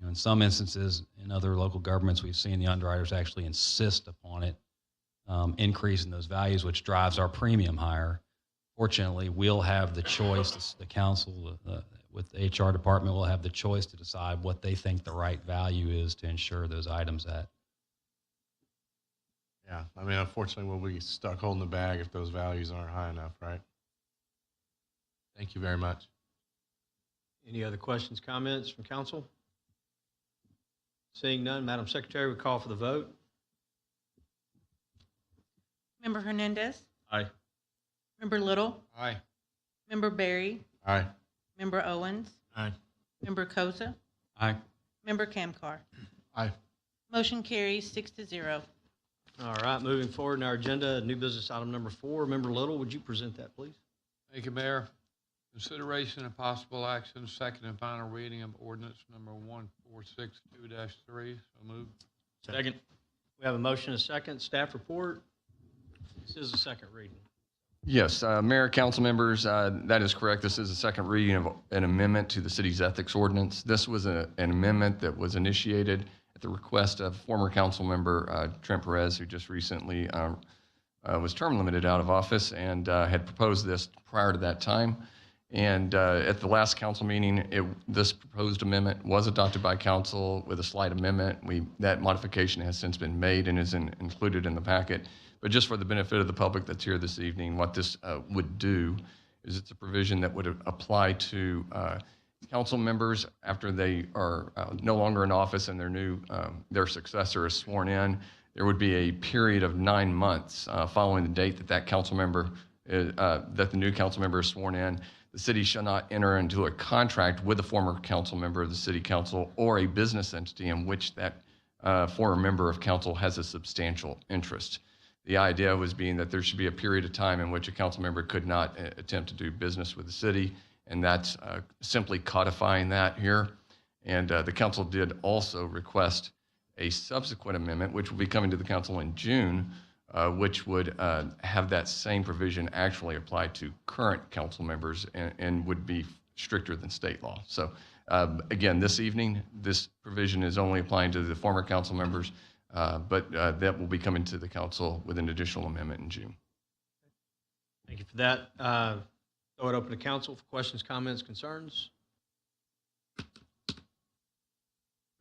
In some instances, in other local governments, we've seen the underwriters actually insist upon it, increasing those values, which drives our premium higher. Fortunately, we'll have the choice, the council with the HR department will have the choice to decide what they think the right value is to insure those items at. Yeah, I mean, unfortunately, we'll be stuck holding the bag if those values aren't high enough, right? Thank you very much. Any other questions, comments from council? Seeing none, Madam Secretary, we call for the vote. Member Hernandez. Aye. Member Little. Aye. Member Berry. Aye. Member Owens. Aye. Member Koza. Aye. Member Kamkar. Aye. Motion carries 6-0. All right, moving forward in our agenda, new business item number 4. Member Little, would you present that, please? Thank you, Mayor. Consideration and possible action, second and final reading of ordinance number 1462-3. So moved. Second. We have a motion and a second. Staff report. This is the second reading. Yes, Mayor, council members, that is correct. This is a second reading of an amendment to the city's ethics ordinance. This was an amendment that was initiated at the request of former council member Trent Perez, who just recently was term limited out of office and had proposed this prior to that time. And at the last council meeting, this proposed amendment was adopted by council with a slight amendment. That modification has since been made and is included in the packet. But just for the benefit of the public that's here this evening, what this would do is it's a provision that would apply to council members after they are no longer in office and their successor is sworn in. There would be a period of 9 months following the date that council member that the new council member is sworn in. The city shall not enter into a contract with a former council member of the city council or a business entity in which that former member of council has a substantial interest. The idea was being that there should be a period of time in which a council member could not attempt to do business with the city, and that's simply codifying that here. And the council did also request a subsequent amendment, which will be coming to the council in June, which would have that same provision actually apply to current council members and would be stricter than state law. So again, this evening, this provision is only applying to the former council members, but that will be coming to the council with an additional amendment in June. Thank you for that. Throw it open to council for questions, comments, concerns.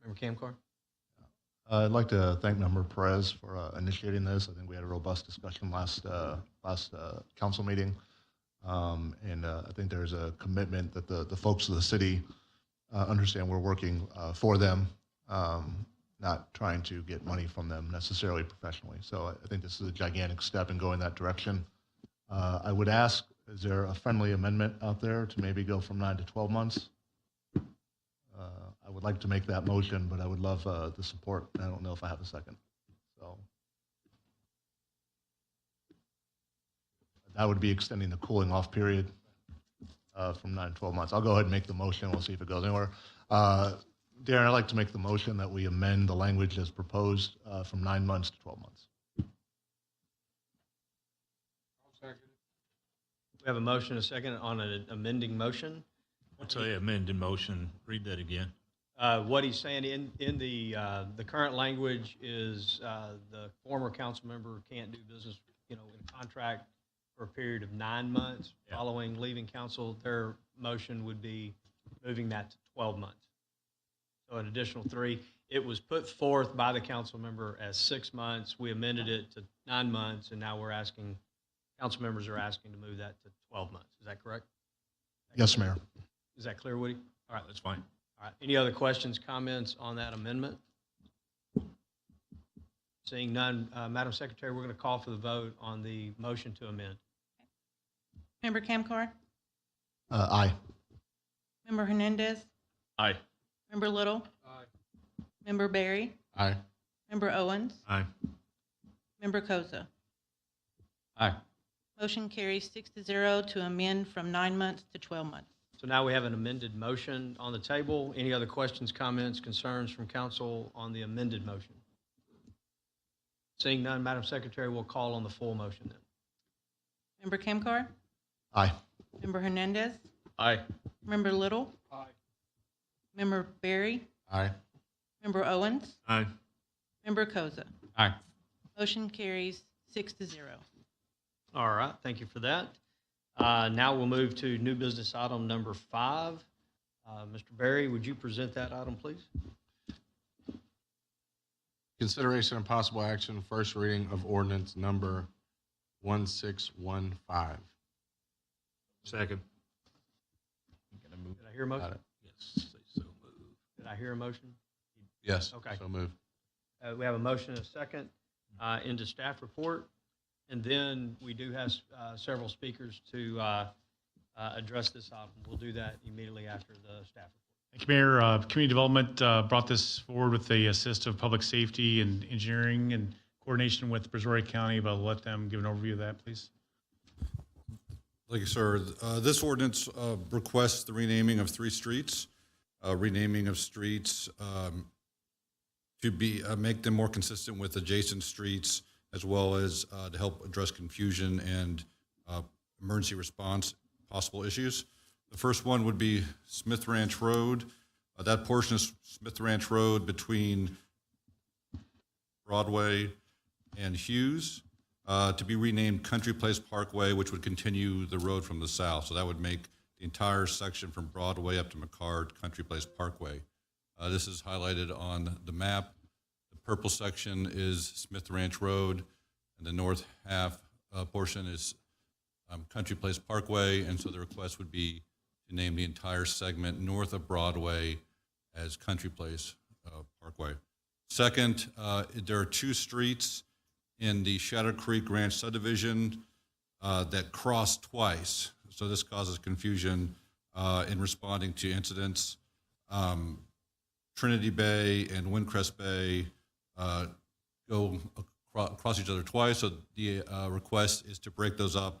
Member Kamkar. I'd like to thank Member Perez for initiating this. I think we had a robust discussion last council meeting, and I think there's a commitment that the folks of the city understand we're working for them, not trying to get money from them necessarily professionally. So I think this is a gigantic step in going that direction. I would ask, is there a friendly amendment out there to maybe go from 9 to 12 months? I would like to make that motion, but I would love the support. I don't know if I have a second. So that would be extending the cooling off period from 9 to 12 months. I'll go ahead and make the motion. We'll see if it goes anywhere. Darren, I'd like to make the motion that we amend the language as proposed from 9 months to 12 months. We have a motion and a second on an amending motion. I'll say amended motion. Read that again. What he's saying in the current language is the former council member can't do business, in contract for a period of 9 months following leaving council. Their motion would be moving that to 12 months. So an additional 3. It was put forth by the council member as 6 months. We amended it to 9 months, and now council members are asking to move that to 12 months. Is that correct? Yes, Mayor. Is that clear, Woody? All right, that's fine. All right. Any other questions, comments on that amendment? Seeing none, Madam Secretary, we're going to call for the vote on the motion to amend. Member Camcar? Aye. Member Hernandez? Aye. Member Little? Aye. Member Berry? Aye. Member Owens? Aye. Member Koza? Aye. Motion carries 6-0 to amend from 9 months to 12 months. So now we have an amended motion on the table. Any other questions, comments, concerns from council on the amended motion? Seeing none, Madam Secretary, we'll call on the full motion then. Member Camcar? Aye. Member Hernandez? Aye. Member Little? Aye. Member Berry? Aye. Member Owens? Aye. Member Koza? Aye. Motion carries 6-0. All right, thank you for that. Now we'll move to new business item number 5. Mr. Berry, would you present that item, please? Consideration and possible action, first reading of ordinance number 1615. Second. Did I hear a motion? Yes. So moved. Did I hear a motion? Yes. Okay. So moved. We have a motion and a second into staff report. And then we do have several speakers to address this item. We'll do that immediately after the staff report. Thank you, Mayor. Community Development brought this forward with the assist of Public Safety and Engineering and coordination with Brazoria County, but I'll let them give an overview of that, please. Thank you, sir. This ordinance requests the renaming of 3 streets, renaming of streets to make them more consistent with adjacent streets, as well as to help address confusion and emergency response possible issues. The first one would be Smith Ranch Road. That portion of Smith Ranch Road between Broadway and Hughes to be renamed Country Place Parkway, which would continue the road from the south. So that would make the entire section from Broadway up to McCard Country Place Parkway. This is highlighted on the map. The purple section is Smith Ranch Road, and the north half portion is Country Place Parkway, and so the request would be to name the entire segment north of Broadway as Country Place Parkway. Second, there are 2 streets in the Shadow Creek Ranch subdivision that cross twice, so this causes confusion in responding to incidents. Trinity Bay and Windcrest Bay go across each other twice, so the request is to break those up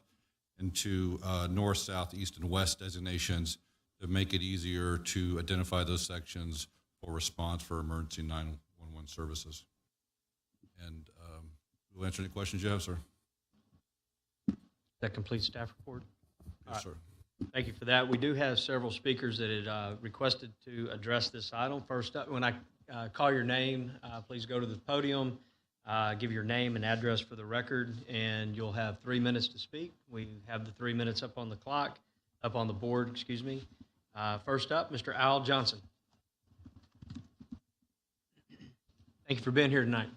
into north, south, east, and west designations to make it easier to identify those sections for response for emergency 911 services. And we'll answer any questions you have, sir. That completes staff report? Yes, sir. Thank you for that. We do have several speakers that had requested to address this item. First up, when I call your name, please go to the podium, give your name and address for the record, and you'll have 3 minutes to speak. We have the 3 minutes up on the clock, up on the board, excuse me. First up, Mr. Al Johnson. Thank you for being here tonight.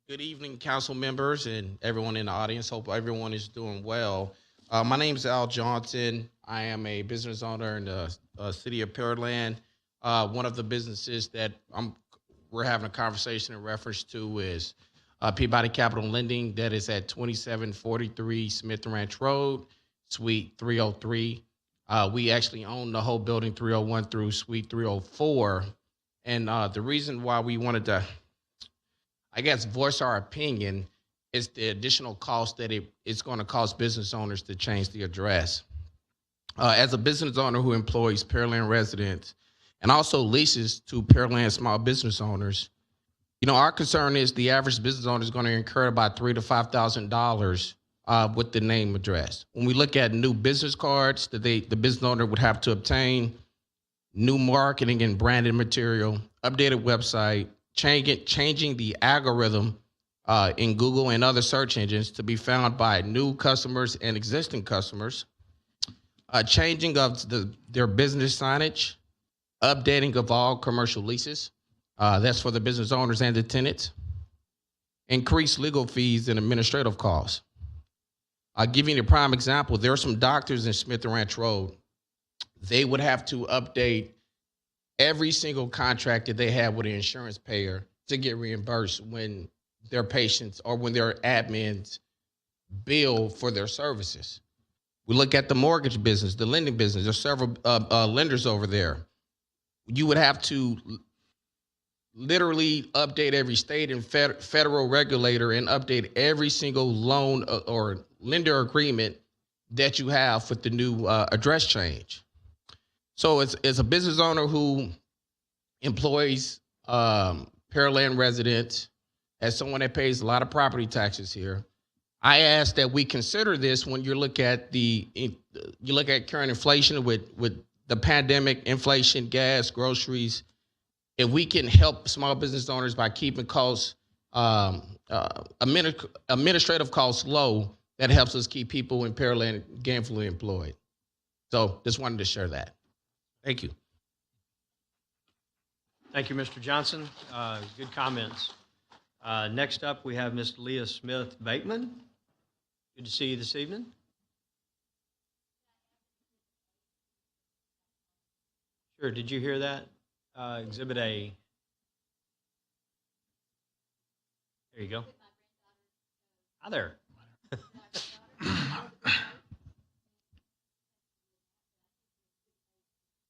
Good evening, council members and everyone in the audience. Hope everyone is doing well. My name is Al Johnson. I am a business owner in the city of Pearland. One of the businesses that we're having a conversation in reference to is Peabody Capital Lending, that is at 2743 Smith Ranch Road, Suite 303. We actually own the whole building 301 through Suite 304. And the reason why we wanted to, I guess, voice our opinion is the additional cost that it's going to cost business owners to change the address. As a business owner who employs Pearland residents and also leases to Pearland small business owners, our concern is the average business owner is going to incur about $3,000 to $5,000 with the name address. When we look at new business cards that the business owner would have to obtain, new marketing and branded material, updated website, changing the algorithm in Google and other search engines to be found by new customers and existing customers, changing of their business signage, updating of all commercial leases. That's for the business owners and the tenants. Increased legal fees and administrative costs. I'll give you a prime example. There are some doctors in Smith Ranch Road. They would have to update every single contract that they have with an insurance payer to get reimbursed when their patients or when their admins bill for their services. We look at the mortgage business, the lending business. There's several lenders over there. You would have to literally update every state and federal regulator and update every single loan or lender agreement that you have with the new address change. So as a business owner who employs Pearland residents, as someone that pays a lot of property taxes here, I ask that we consider this when you look at current inflation with the pandemic, inflation, gas, groceries. If we can help small business owners by keeping costs, administrative costs low, that helps us keep people in Pearland gainfully employed. So just wanted to share that. Thank you. Thank you, Mr. Johnson. Good comments. Next up, we have Ms. Leah Smith Bateman. Good to see you this evening. Sure. Did you hear that? Exhibit A. There you go. Hi there.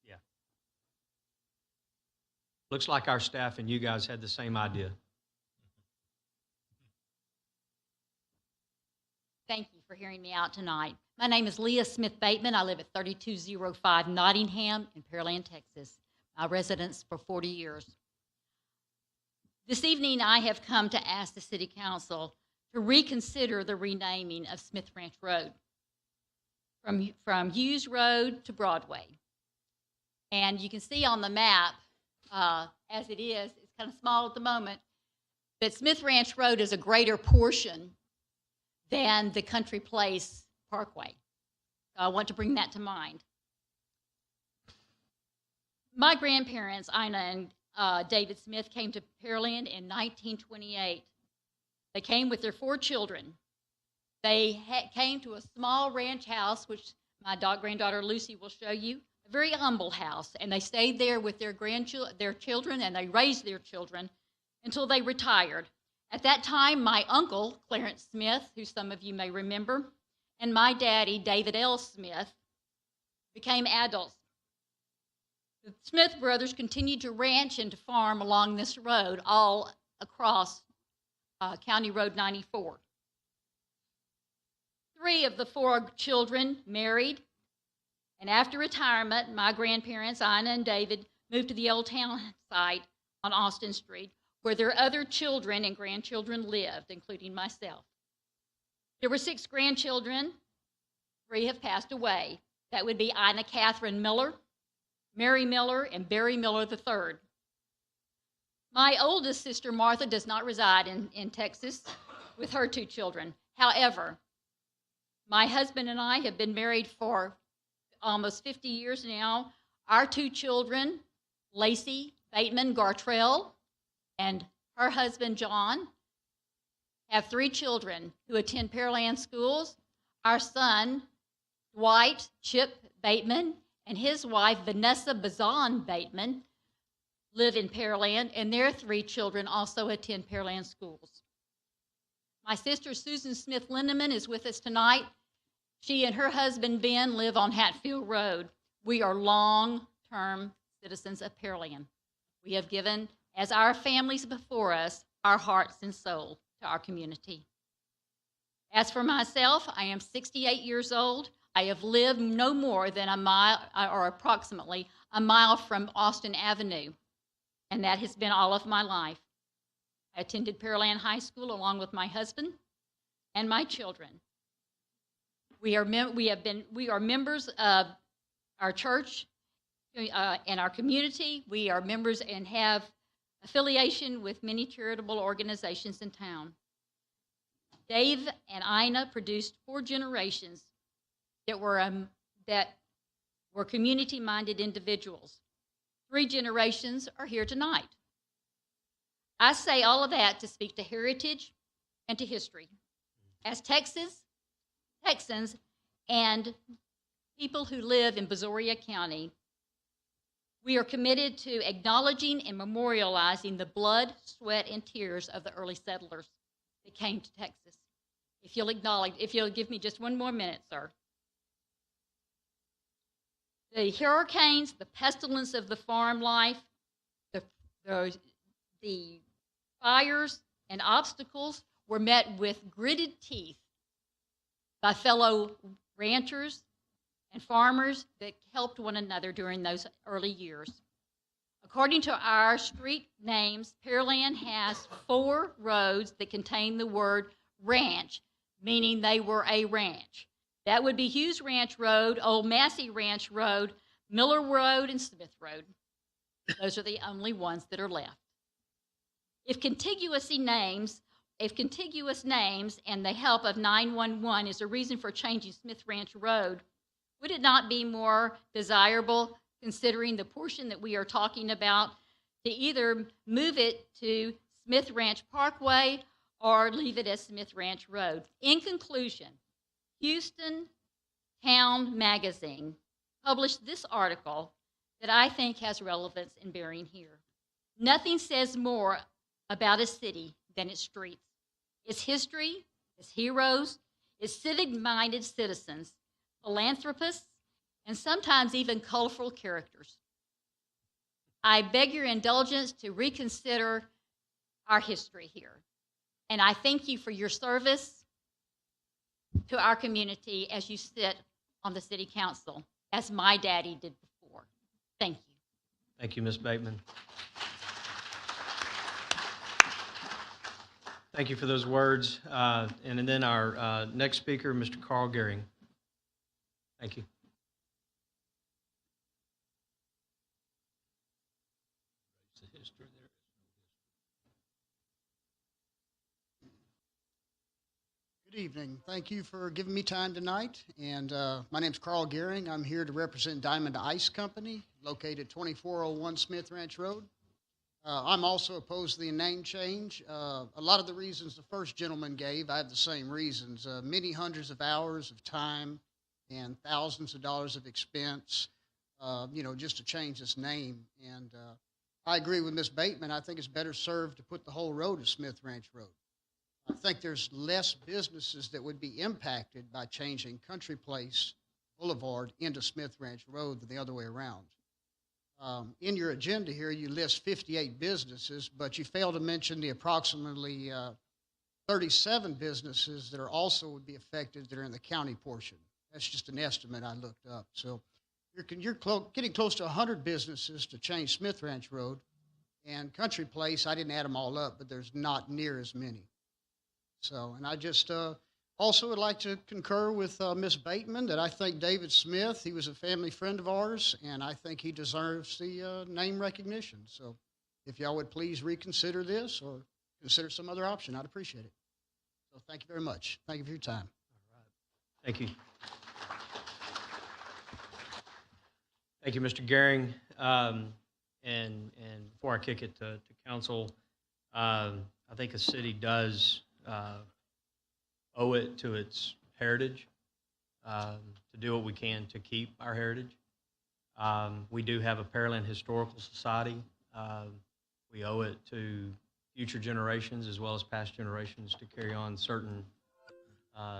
Yeah. Looks like our staff and you guys had the same idea. Thank you for hearing me out tonight. My name is Leah Smith Bateman. I live at 3205 Nottingham in Pearland, Texas. My residence for 40 years. This evening, I have come to ask the City Council to reconsider the renaming of Smith Ranch Road from Hughes Road to Broadway. And you can see on the map, as it is, it's kind of small at the moment, that Smith Ranch Road is a greater portion than the Country Place Parkway. So I want to bring that to mind. My grandparents, Ina and David Smith, came to Pearland in 1928. They came with their 4 children. They came to a small ranch house, which my granddaughter Lucy will show you, a very humble house, and they stayed there with their children, and they raised their children until they retired. At that time, my uncle, Clarence Smith, who some of you may remember, and my daddy, David L. Smith, became adults. The Smith brothers continued to ranch and to farm along this road, all across County Road 94. 3 of the 4 children married, and after retirement, my grandparents, Ina and David, moved to the Old Town site on Austin Street, where their other children and grandchildren lived, including myself. There were 6 grandchildren. 3 have passed away. That would be Ina Catherine Miller, Mary Miller, and Barry Miller III. My oldest sister, Martha, does not reside in Texas with her 2 children. However, my husband and I have been married for almost 50 years now. Our 2 children, Lacey Bateman Gartrell and her husband, John, have 3 children who attend Pearland schools. Our son, Dwight Chip Bateman, and his wife, Vanessa Bazan Bateman, live in Pearland, and their 3 children also attend Pearland schools. My sister, Susan Smith Lindeman, is with us tonight. She and her husband, Ben, live on Hatfield Road. We are long-term citizens of Pearland. We have given, as our families before us, our hearts and soul to our community. As for myself, I am 68 years old. I have lived no more than a mile, or approximately a mile from Austin Avenue, and that has been all of my life. I attended Pearland High School along with my husband and my children. We are members of our church and our community. We are members and have affiliation with many charitable organizations in town. Dave and Ina produced 4 generations that were community-minded individuals. 3 generations are here tonight. I say all of that to speak to heritage and to history. As Texans and people who live in Brazoria County, we are committed to acknowledging and memorializing the blood, sweat, and tears of the early settlers that came to Texas. If you'll give me just one more minute, sir. The hurricanes, the pestilence of the farm life, the fires and obstacles were met with gritted teeth by fellow ranchers and farmers that helped one another during those early years. According to our street names, Pearland has 4 roads that contain the word ranch, meaning they were a ranch. That would be Hughes Ranch Road, Old Massey Ranch Road, Miller Road, and Smith Road. Those are the only ones that are left. If contiguous names and the help of 911 is a reason for changing Smith Ranch Road, would it not be more desirable, considering the portion that we are talking about, to either move it to Smith Ranch Parkway or leave it as Smith Ranch Road? In conclusion, Houston Town Magazine published this article that I think has relevance and bearing here. Nothing says more about a city than its streets, its history, its heroes, its civic-minded citizens, philanthropists, and sometimes even colorful characters. I beg your indulgence to reconsider our history here. And I thank you for your service to our community as you sit on the city council, as my daddy did before. Thank you. Thank you, Ms. Bateman. Thank you for those words. And then our next speaker, Mr. Carl Gehring. Thank you. Good evening. Thank you for giving me time tonight. And my name's Carl Gehring. I'm here to represent Diamond Ice Company, located 2401 Smith Ranch Road. I'm also opposed to the name change. A lot of the reasons the first gentleman gave, I have the same reasons. Many hundreds of hours of time and thousands of dollars of expense, just to change this name. And I agree with Ms. Bateman. I think it's better served to put the whole road as Smith Ranch Road. I think there's less businesses that would be impacted by changing Country Place Boulevard into Smith Ranch Road than the other way around. In your agenda here, you list 58 businesses, but you fail to mention the approximately 37 businesses that are also would be affected that are in the county portion. That's just an estimate I looked up. So you're getting close to 100 businesses to change Smith Ranch Road. And Country Place, I didn't add them all up, but there's not near as many. So, and I just also would like to concur with Ms. Bateman that I think David Smith, he was a family friend of ours, and I think he deserves the name recognition. So if y'all would please reconsider this or consider some other option, I'd appreciate it. So thank you very much. Thank you for your time. All right. Thank you. Thank you, Mr. Gehring. And before I kick it to council, I think the city does owe it to its heritage to do what we can to keep our heritage. We do have a Pearland Historical Society. We owe it to future generations as well as past generations to carry on certain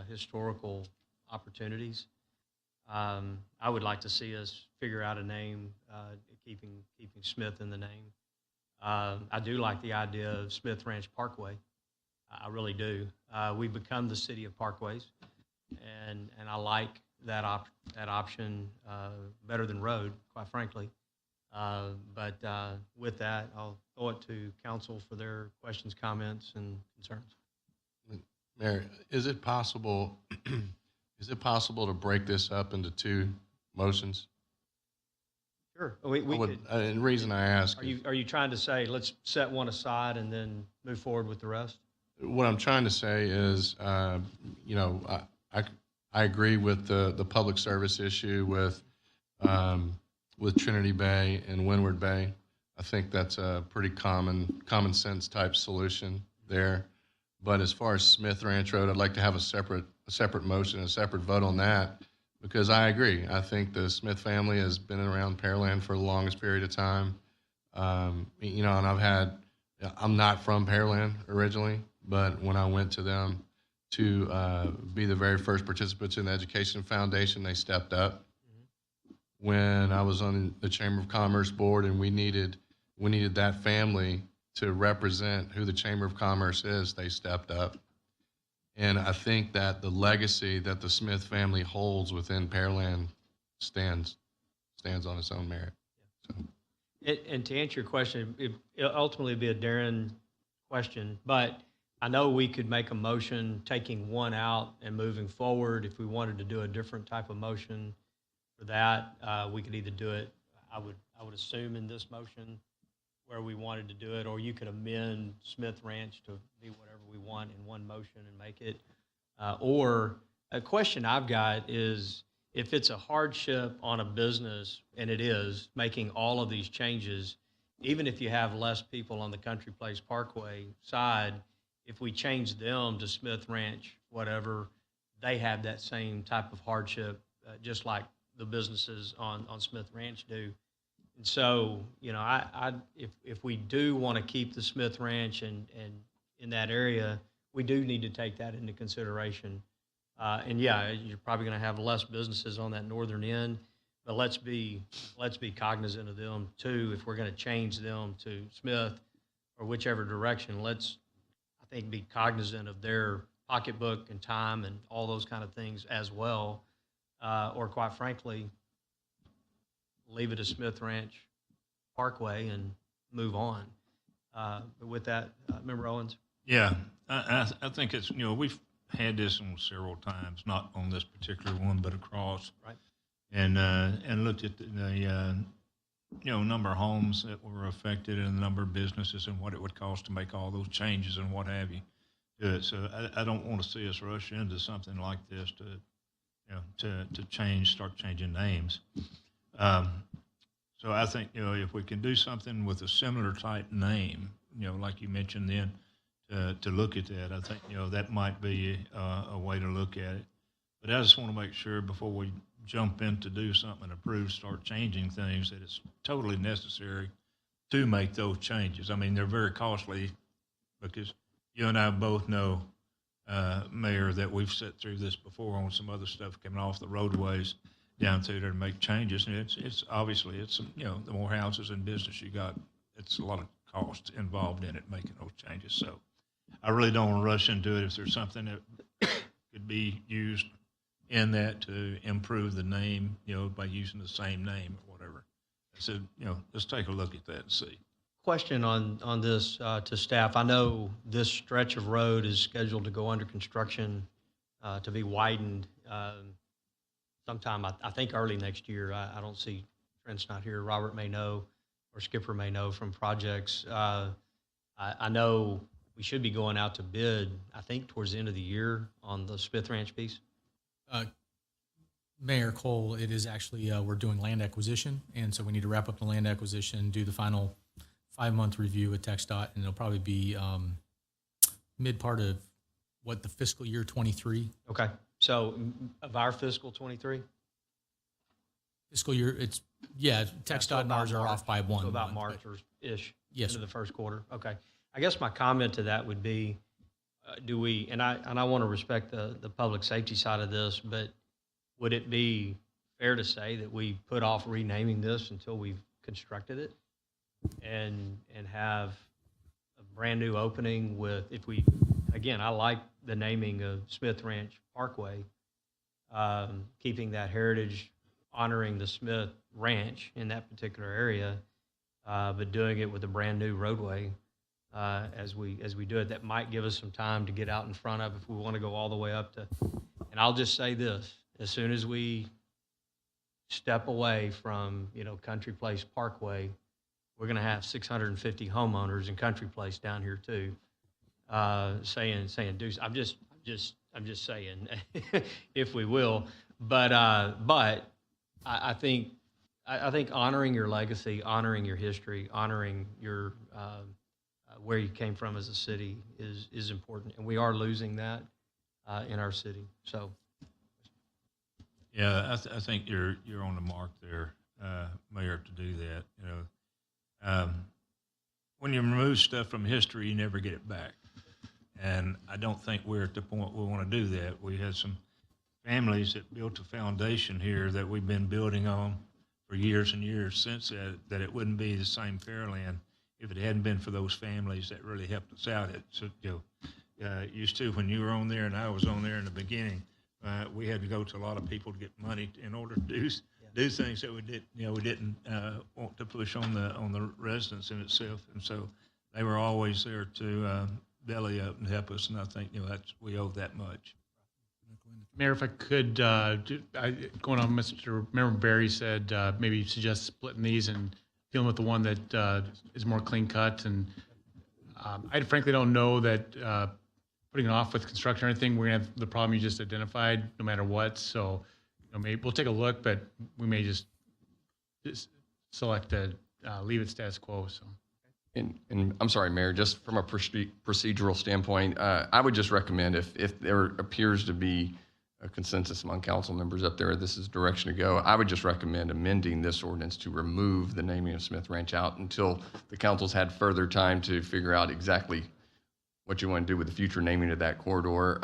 historical opportunities. I would like to see us figure out a name, keeping Smith in the name. I do like the idea of Smith Ranch Parkway. I really do. We've become the city of parkways, and I like that option better than road, quite frankly. But with that, I'll throw it to council for their questions, comments, and concerns. Mayor, is it possible, Is it possible to break this up into two motions? Sure. We could. And the reason I ask Are you trying to say, let's set one aside and then move forward with the rest? what I'm trying to say is, you know, I agree with the public service issue with Trinity Bay and Windward Bay. I think that's a pretty common sense type solution there. But as far as Smith Ranch Road, I'd like to have a separate motion, a separate vote on that, because I agree. I think the Smith family has been around Pearland for the longest period of time. You know, and I'm not from Pearland originally, but when I went to them to be the very first participants in the Education Foundation, they stepped up. When I was on the Chamber of Commerce board and we needed that family to represent who the Chamber of Commerce is, they stepped up. And I think that the legacy that the Smith family holds within Pearland stands on its own merit. So. And to answer your question, it'll ultimately be a Darren question, but I know we could make a motion taking one out and moving forward. If we wanted to do a different type of motion for that, we could either do it, I would assume, in this motion where we wanted to do it, or you could amend Smith Ranch to be whatever we want in one motion and make it. Or a question I've got is, if it's a hardship on a business, and it is, making all of these changes, even if you have less people on the Country Place Parkway side, if we change them to Smith Ranch, whatever, they have that same type of hardship, just like the businesses on Smith Ranch do. And so, you know, if we do want to keep the Smith Ranch and in that area, we do need to take that into consideration. And yeah, you're probably going to have less businesses on that northern end, but let's be cognizant of them too. If we're going to change them to Smith or whichever direction, let's, I think, be cognizant of their pocketbook and time and all those kind of things as well. Or quite frankly, leave it as Smith Ranch Parkway and move on. But with that, Member Owens? Yeah, I think it's, you know, we've had this on several times, not on this particular one, but across. Right. And looked at the you know, number of homes that were affected and the number of businesses and what it would cost to make all those changes and what have you to it. So I don't want to see us rush into something like this to, you know, to start changing names. So I think, you know, if we can do something with a similar type name, you know, like you mentioned then, to look at that, I think, you know, that might be a way to look at it. But I just want to make sure before we jump in to do something, approve, start changing things, that it's totally necessary to make those changes. I mean, they're very costly, because you and I both know, Mayor, that we've sat through this before on some other stuff coming off the roadways down through there to make changes. And it's obviously, it's, you know, the more houses and business you got, it's a lot of cost involved in it, making those changes. So I really don't want to rush into it. If there's something that could be used in that to improve the name, you know, by using the same name or whatever, I said, you know, let's take a look at that and see. Question on this to staff. I know this stretch of road is scheduled to go under construction to be widened sometime, I think, early next year. I don't see Trent's not here. Robert may know, or Skipper may know from projects. I know we should be going out to bid, I think, towards the end of the year on the Smith Ranch piece. Mayor Cole, it is actually, we're doing land acquisition, and so we need to wrap up the land acquisition, do the final 5-month review with TxDOT, and it'll probably be mid part of the fiscal year 23. Okay. So of our fiscal 23? Fiscal year, it's, yeah, TxDOT and ours are off by 1 So about month, March or ish. Yes, Into the first quarter. Okay. I guess my comment to that would be, do we, and I want to respect the public safety side of this, but would it be fair to say that we put off renaming this until we've constructed it and have a brand new opening with, if we, again, I like the naming of Smith Ranch Parkway, keeping that heritage, honoring the Smith Ranch in that particular area, but doing it with a brand new roadway as we do it. That might give us some time to get out in front of, if we want to go all the way up to, And I'll just say this, as soon as we step away from, Country Place Parkway, we're going to have 650 homeowners in Country Place down here too, saying, "Deuce." I'm just saying, if we will. But I think honoring your legacy, honoring your history, honoring your where you came from as a city is important, and we are losing that in our city. So, yeah, I think you're on the mark there, Mayor, to do that. When you remove stuff from history, you never get it back, and I don't think we're at the point we want to do that. We had some families that built a foundation here that we've been building on for years and years since that it wouldn't be the same Pearland if it hadn't been for those families that really helped us out. Used to, when you were on there and I was on there in the beginning, we had to go to a lot of people to get money in order to do things that we didn't want to push on the residents in itself, and so they were always there to belly up and help us, and I think we owe that much. Mayor, if I could, going on, Member Barry said maybe suggest splitting these and dealing with the one that is more clean cut. And I frankly don't know that putting it off with construction or anything, we're gonna have the problem you just identified, no matter what. So, maybe we'll take a look, but we may just select to leave it status quo. So. And I'm sorry, Mayor, just from a procedural standpoint, I would just recommend if there appears to be a consensus among council members up there, this is the direction to go, I would just recommend amending this ordinance to remove the naming of Smith Ranch out until the council's had further time to figure out exactly what you want to do with the future naming of that corridor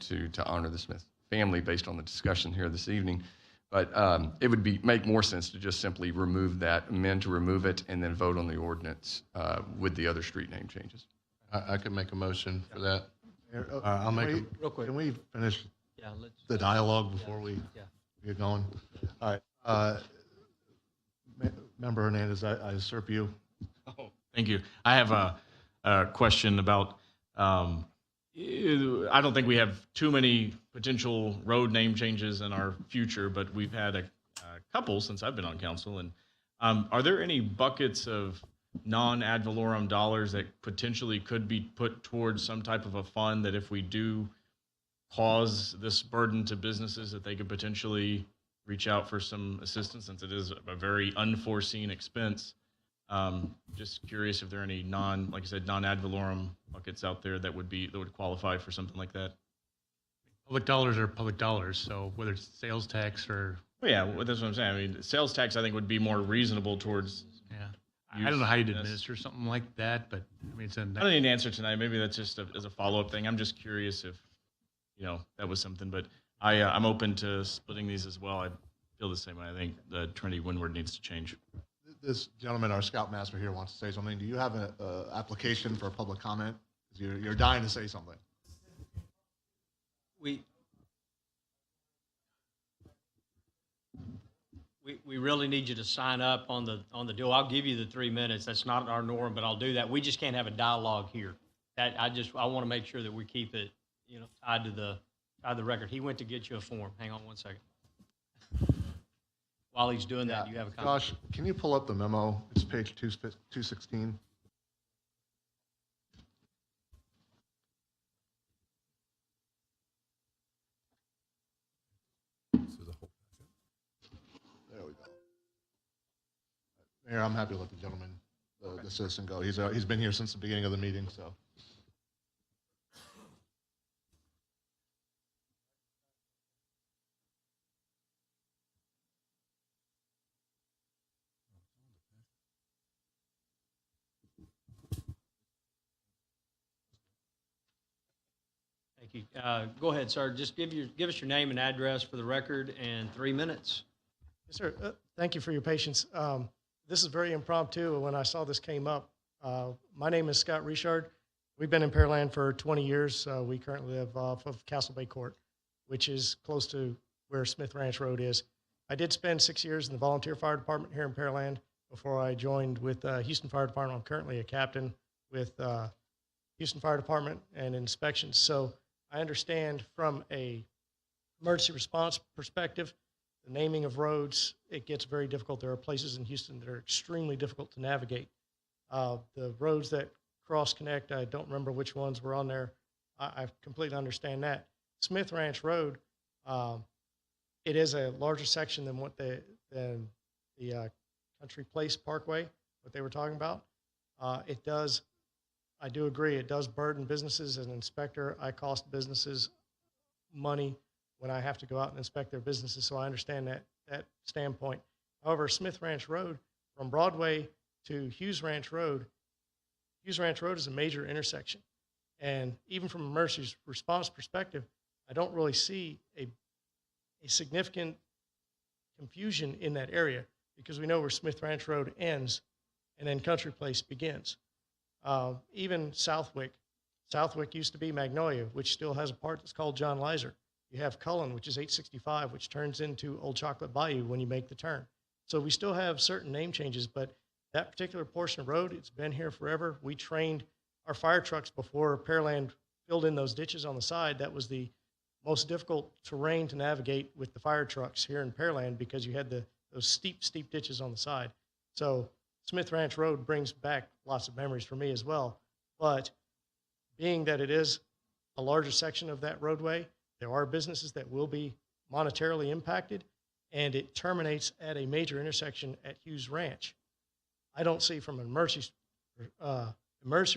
to honor the Smith family based on the discussion here this evening. But it would make more sense to just simply remove that, amend to remove it, and then vote on the ordinance with the other street name changes. I could make a motion for that. I'll make real quick. Can we finish the dialogue before we get going? All right. Member Hernandez, I usurp you. Oh, thank you. I have a question about, I don't think we have too many potential road name changes in our future, but we've had a couple since I've been on council. And are there any buckets of non-ad valorem dollars that potentially could be put towards some type of a fund that if we do cause this burden to businesses, that they could potentially reach out for some assistance, since it is a very unforeseen expense? Just curious if there are any like I said, non-ad valorem buckets out there that would qualify for something like that. Public dollars are public dollars, so whether it's sales tax or. Well, yeah, that's what I'm saying. I mean, sales tax I think would be more reasonable towards. Yeah, I don't know how you'd administer something like that, but I mean, I don't need an answer tonight. Maybe that's just as a follow-up thing. I'm just curious if that was something, but I'm open to splitting these as well. I feel the same way. I think the Trinity Windward needs to change. This gentleman, our scoutmaster here, wants to say something. Do you have an application for a public comment? You're dying to say something. We really need you to sign up on the deal. I'll give you the 3 minutes. That's not our norm, but I'll do that. We just can't have a dialogue here. I want to make sure that we keep it, tied to the record. He went to get you a form. Hang on one second. While he's doing that, you have a comment. Josh, can you pull up the memo? It's page 216. There we go. Mayor, I'm happy to let the gentleman, the citizen, go. He's been here since the beginning of the meeting, so. Thank you. Go ahead, sir. Just give us your name and address for the record and 3 minutes. Yes, sir. Thank you for your patience. This is very impromptu. When I saw this came up, my name is Scott Richard. We've been in Pearland for 20 years. We currently live off of Castle Bay Court, which is close to where Smith Ranch Road is. I did spend 6 years in the volunteer fire department here in Pearland before I joined with Houston Fire Department. I'm currently a captain with Houston Fire Department and inspections. So I understand from a emergency response perspective, the naming of roads, it gets very difficult. There are places in Houston that are extremely difficult to navigate. The roads that cross connect, I don't remember which ones were on there. I completely understand that. Smith Ranch Road, it is a larger section than the Country Place Parkway, what they were talking about. It does, I do agree, it does burden businesses. As an inspector, I cost businesses money when I have to go out and inspect their businesses, so I understand that standpoint. However, Smith Ranch Road, from Broadway to Hughes Ranch Road is a major intersection. And even from an emergency response perspective, I don't really see a significant confusion in that area because we know where Smith Ranch Road ends and then Country Place begins. Even Southwick used to be Magnolia, which still has a part that's called John Lizer. You have Cullen, which is 865, which turns into Old Chocolate Bayou when you make the turn. So we still have certain name changes, but that particular portion of road, it's been here forever. We trained our fire trucks before Pearland filled in those ditches on the side. That was the most difficult terrain to navigate with the fire trucks here in Pearland because you had those steep ditches on the side. So Smith Ranch Road brings back lots of memories for me as well. But being that it is a larger section of that roadway, there are businesses that will be monetarily impacted, and it terminates at a major intersection at Hughes Ranch. I don't see from an emergency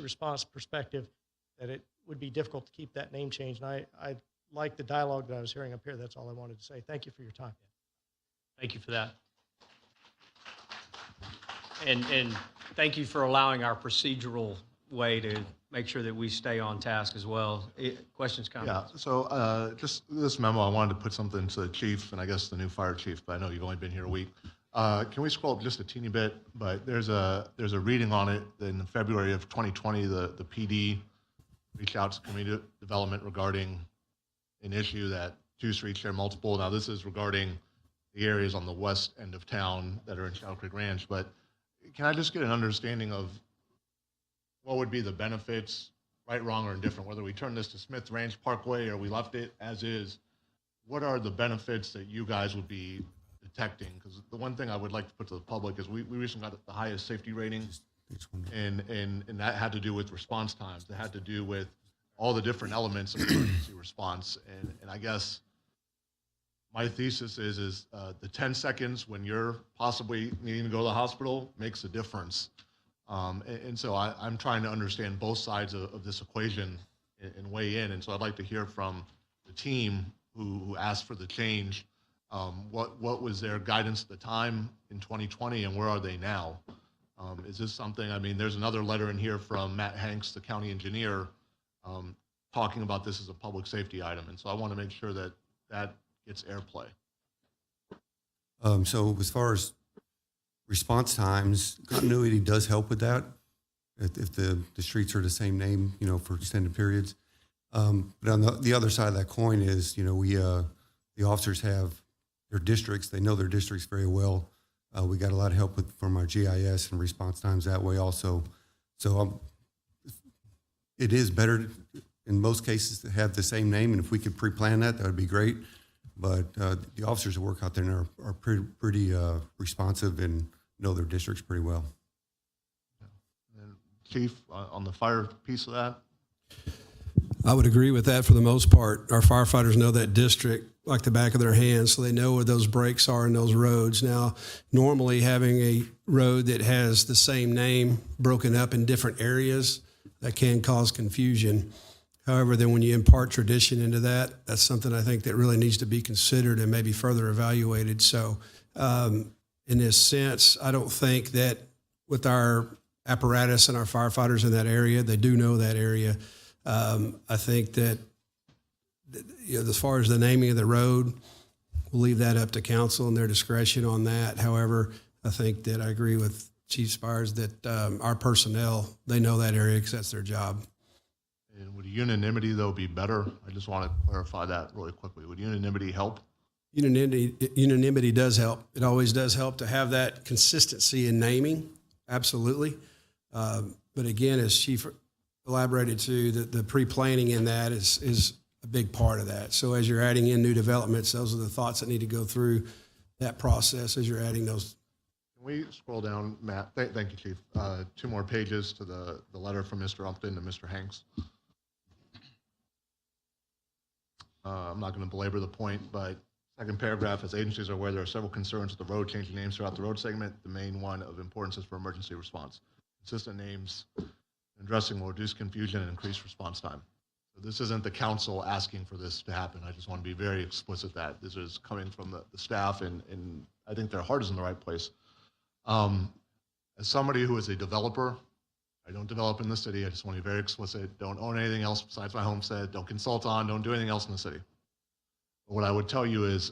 response perspective that it would be difficult to keep that name change. And I like the dialogue that I was hearing up here. That's all I wanted to say. Thank you for your time. Thank you for that. And thank you for allowing our procedural way to make sure that we stay on task as well. Questions, comments? Yeah, so just this memo, I wanted to put something to the chief and I guess the new fire chief, but I know you've only been here a week. Can we scroll up just a teeny bit? But there's a reading on it that in February of 2020, the PD reached out to community development regarding an issue that two streets share multiple. Now this is regarding the areas on the west end of town that are in Shadow Creek Ranch, but can I just get an understanding of what would be the benefits, right, wrong, or indifferent, whether we turn this to Smith Ranch Parkway or we left it as is? What are the benefits that you guys would be detecting? Because the one thing I would like to put to the public is we recently got the highest safety rating, and that had to do with response times. That had to do with all the different elements of emergency response. And I guess my thesis is the 10 seconds when you're possibly needing to go to the hospital makes a difference. And so I'm trying to understand both sides of this equation and weigh in. And so I'd like to hear from the team who asked for the change. What was their guidance at the time in 2020 and where are they now? Is this something, I mean, there's another letter in here from Matt Hanks, the county engineer, talking about this as a public safety item. And so I want to make sure that that gets airplay. So as far as response times, continuity does help with that. If the streets are the same name, for extended periods. But on the other side of that coin is, the officers have their districts. They know their districts very well. We got a lot of help from our GIS and response times that way also. So it is better in most cases to have the same name. And if we could pre-plan that would be great. But the officers that work out there are pretty responsive and know their districts pretty well. And Chief, on the fire piece of that? I would agree with that for the most part. Our firefighters know that district like the back of their hands, so they know where those breaks are in those roads. Now, normally having a road that has the same name broken up in different areas, that can cause confusion. However, then when you impart tradition into that, that's something I think that really needs to be considered and maybe further evaluated. So in this sense, I don't think that with our apparatus and our firefighters in that area, they do know that area. I think that as far as the naming of the road, we'll leave that up to council and their discretion on that. However, I think that I agree with Chief Spires that our personnel, they know that area because that's their job. And would unanimity, though, be better? I just want to clarify that really quickly. Would unanimity help? Unanimity does help. It always does help to have that consistency in naming, absolutely. But again, as Chief elaborated to, the pre-planning in that is a big part of that. So as you're adding in new developments, those are the thoughts that need to go through that process as you're adding those. Can we scroll down, Matt? Thank you, Chief. 2 more pages to the letter from Mr. Upton to Mr. Hanks. I'm not going to belabor the point, but second paragraph, as agencies are aware, there are several concerns with the road changing names throughout the road segment. The main one of importance is for emergency response. Consistent names and addressing will reduce confusion and increase response time. So this isn't the council asking for this to happen. I just want to be very explicit that this is coming from the staff, and I think their heart is in the right place. As somebody who is a developer, I don't develop in the city. I just want to be very explicit. Don't own anything else besides my homestead. Don't consult on, don't do anything else in the city. But what I would tell you is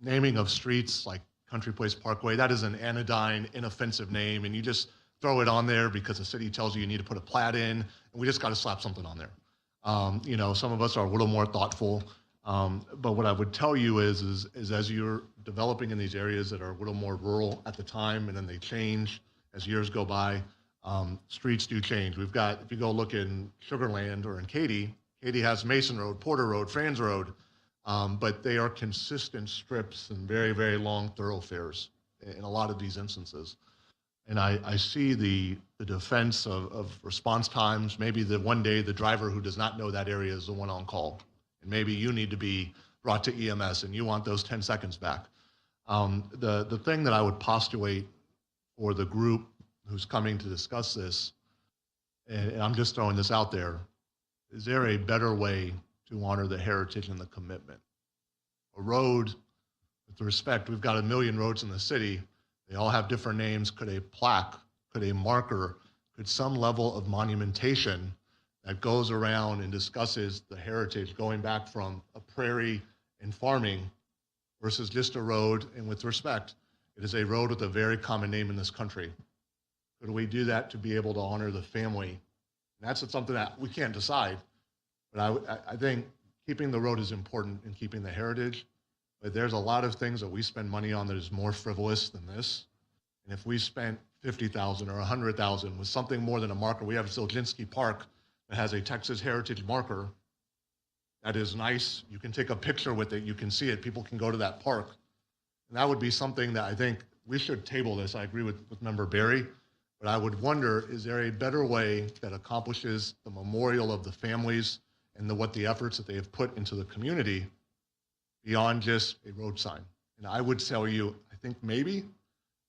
naming of streets like Country Place Parkway, that is an anodyne, inoffensive name, and you just throw it on there because the city tells you need to put a plat in, and we just got to slap something on there. You know, some of us are a little more thoughtful, but what I would tell you is as you're developing in these areas that are a little more rural at the time, and then they change as years go by, streets do change. We've got, if you go look in Sugar Land or in Katy, Katy has Mason Road, Porter Road, Franz Road, but they are consistent strips and very, very long thoroughfares in a lot of these instances. And I see the defense of response times. Maybe the one day the driver who does not know that area is the one on call. And maybe you need to be brought to EMS and you want those 10 seconds back. The thing that I would postulate for the group who's coming to discuss this, and I'm just throwing this out there, is there a better way to honor the heritage and the commitment? A road, with respect, we've got 1 million roads in the city. They all have different names. Could a plaque, could a marker, could some level of monumentation that goes around and discusses the heritage going back from a prairie and farming versus just a road, and with respect, it is a road with a very common name in this country. Could we do that to be able to honor the family? And that's something that we can't decide, but I think keeping the road is important in keeping the heritage. But there's a lot of things that we spend money on that is more frivolous than this. And if we spent $50,000 or $100,000 with something more than a marker, we have Zilzinski Park that has a Texas heritage marker that is nice. You can take a picture with it. You can see it. People can go to that park. And that would be something that I think we should table this. I agree with Member Berry, but I would wonder, is there a better way that accomplishes the memorial of the families and what the efforts that they have put into the community beyond just a road sign? And I would tell you, I think maybe,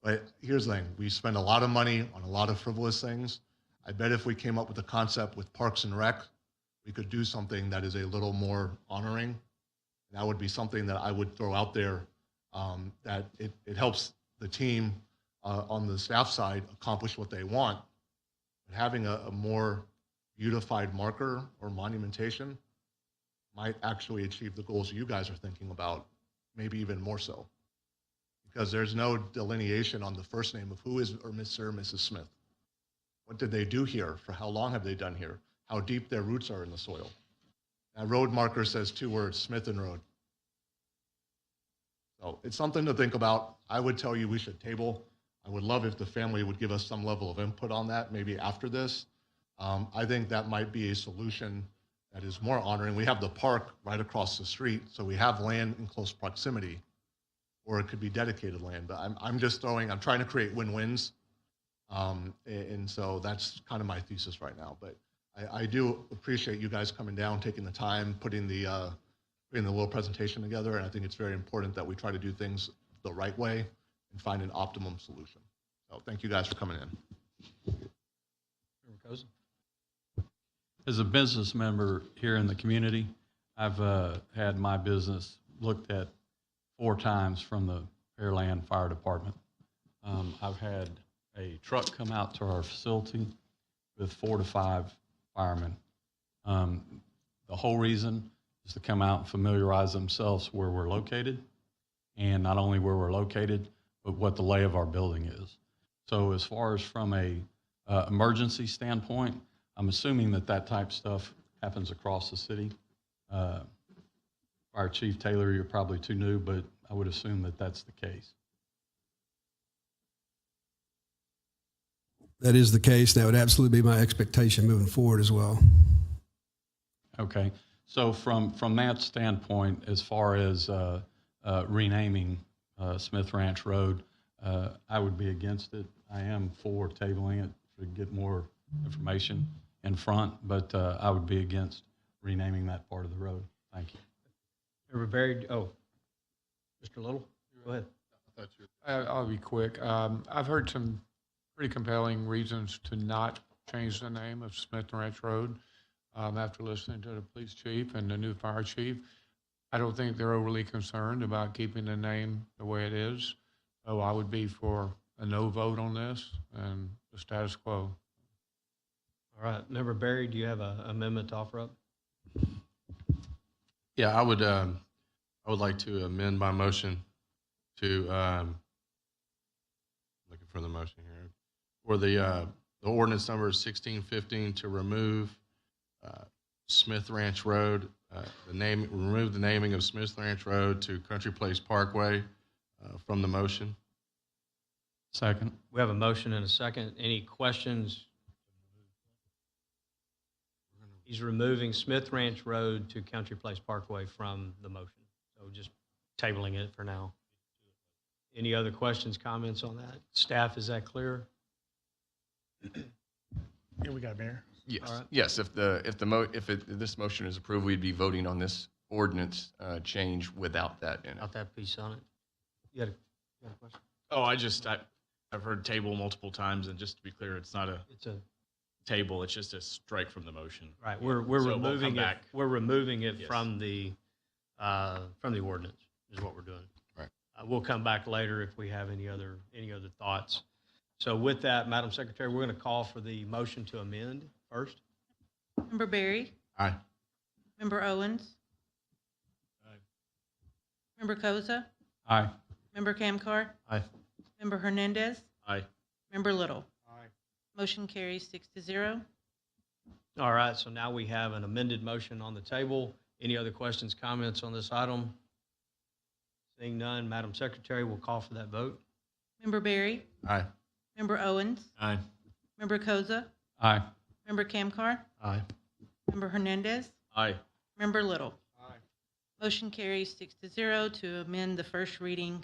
but here's the thing. We spend a lot of money on a lot of frivolous things. I bet if we came up with a concept with Parks and Rec, we could do something that is a little more honoring. And that would be something that I would throw out there, that it helps the team on the staff side accomplish what they want. But having a more unified marker or monumentation might actually achieve the goals you guys are thinking about, maybe even more so. Because there's no delineation on the first name of who is or Mr. or Mrs. Smith. What did they do here? For how long have they done here? How deep their roots are in the soil. That road marker says 2 words, Smith and Road. So it's something to think about. I would tell you we should table. I would love if the family would give us some level of input on that, maybe after this. I think that might be a solution that is more honoring. We have the park right across the street, so we have land in close proximity, or it could be dedicated land. But I'm trying to create win-wins. And so that's kind of my thesis right now. But I do appreciate you guys coming down, taking the time, putting the little presentation together. And I think it's very important that we try to do things the right way and find an optimum solution. So thank you guys for coming in. As a business member here in the community, I've had my business looked at 4 times from the Pearland Fire Department. I've had a truck come out to our facility with 4 to 5 firemen. The whole reason is to come out and familiarize themselves where we're located, and not only where we're located, but what the lay of our building is. So as far as from a emergency standpoint, I'm assuming that type stuff happens across the city. Fire Chief Taylor, you're probably too new, but I would assume that that's the case. That is the case. That would absolutely be my expectation moving forward as well. Okay. So from that standpoint, as far as renaming Smith Ranch Road, I would be against it. I am for tabling it to get more information in front, but I would be against renaming that part of the road. Thank you. Member Barry, Mr. Little, go ahead. I'll be quick. I've heard some pretty compelling reasons to not change the name of Smith Ranch Road after listening to the police chief and the new fire chief. I don't think they're overly concerned about keeping the name the way it is. So I would be for a no vote on this and the status quo. All right. Member Barry, do you have an amendment to offer up? Yeah, I would like to amend my motion to looking for the motion here for the ordinance number 1615 to remove Smith Ranch Road, remove the naming of Smith Ranch Road to Country Place Parkway from the motion. Second. We have a motion and a second. Any questions? He's removing Smith Ranch Road to Country Place Parkway from the motion. So just tabling it for now. Any other questions, comments on that? Staff, is that clear? Yeah, we got Mayor. Yes. All right. Yes. If this motion is approved, we'd be voting on this ordinance change without that in it. Without that piece on it. You got a question? Oh, I've heard table multiple times, and just to be clear, it's a table. It's just a strike from the motion. Right. We're So removing we'll it. come back. We're removing it Yes. from the ordinance. Is what we're doing. Right. We'll come back later if we have any other thoughts. So with that, Madam Secretary, we're going to call for the motion to amend first. Member Barry? Aye. Member Owens? Aye. Member Koza? Aye. Member Kamkar? Aye. Member Hernandez? Aye. Member Little? Aye. Motion carries 6-0. All right. So now we have an amended motion on the table. Any other questions, comments on this item? Seeing none, Madam Secretary, we'll call for that vote. Member Barry? Aye. Member Owens? Aye. Member Koza? Aye. Member Kamkar? Aye. Member Hernandez? Aye. Member Little? Aye. Motion carries 6-0 to amend the first reading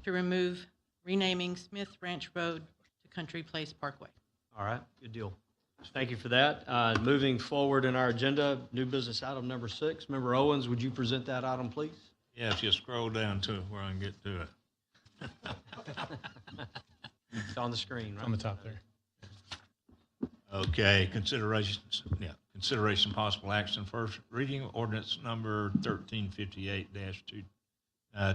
to remove renaming Smith Ranch Road to Country Place Parkway. All right. Good deal. Thank you for that. Moving forward in our agenda, new business item number 6. Member Owens, would you present that item, please? Yeah, if you scroll down to where I can get to it. It's on the screen, right? On the top there. Okay, consideration possible action, first reading ordinance number 1358-223. I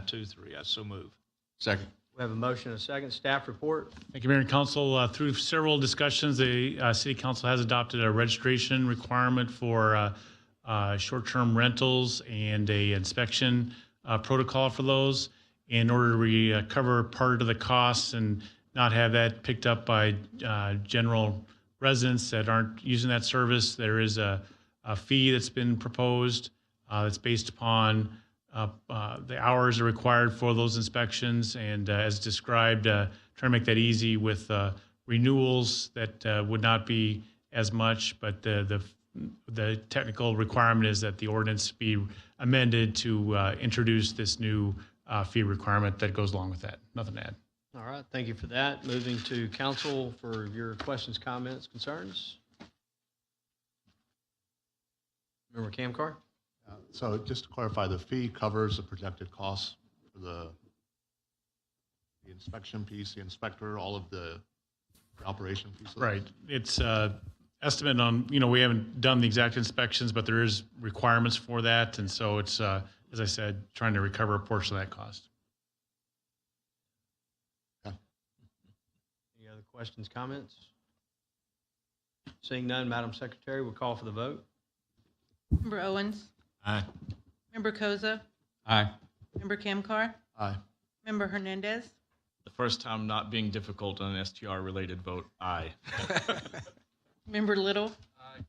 so move. Second. We have a motion and a second. Staff report. Thank you, Mayor and Council. Through several discussions, the City Council has adopted a registration requirement for short-term rentals and a inspection protocol for those in order to recover part of the costs and not have that picked up by general residents that aren't using that service. There is a fee that's been proposed that's based upon the hours are required for those inspections, and as described, trying to make that easy with renewals that would not be as much, but the technical requirement is that the ordinance be amended to introduce this new fee requirement that goes along with that. Nothing to add. All right. Thank you for that. Moving to council for your questions, comments, concerns. Member Kamkar? So just to clarify, the fee covers the projected costs for the inspection piece, the inspector, all of the operation pieces? Right. It's estimate on, we haven't done the exact inspections, but there is requirements for that. And so it's, as I said, trying to recover a portion of that cost. Any other questions, comments? Seeing none, Madam Secretary, we'll call for the vote. Member Owens? Aye. Member Koza? Aye. Member Kamkar? Aye. Member Hernandez? The first time not being difficult on an STR-related vote, aye. Member Little? Aye.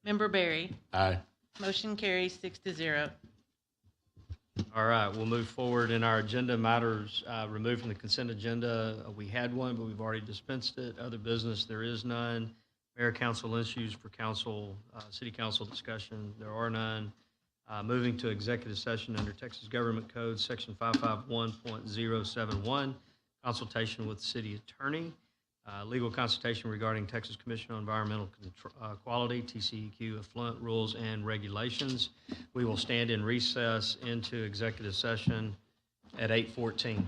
Member Barry? Aye. Motion carries 6-0. All right, we'll move forward in our agenda matters removed from the consent agenda. We had one, but we've already dispensed it. Other business, there is none. Mayor, council issues for council, city council discussion, there are none. Moving to executive session under Texas Government Code, Section 551.071, consultation with the city attorney, legal consultation regarding Texas Commission on Environmental Quality, TCEQ, effluent rules and regulations. We will stand in recess into executive session at 8:14.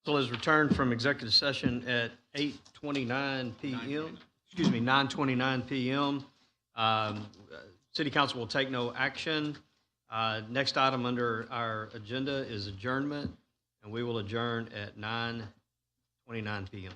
Council has returned from executive session at 8:29 p.m. Excuse me, 9:29 p.m. City Council will take no action. Next item under our agenda is adjournment, and we will adjourn at 9:29 p.m.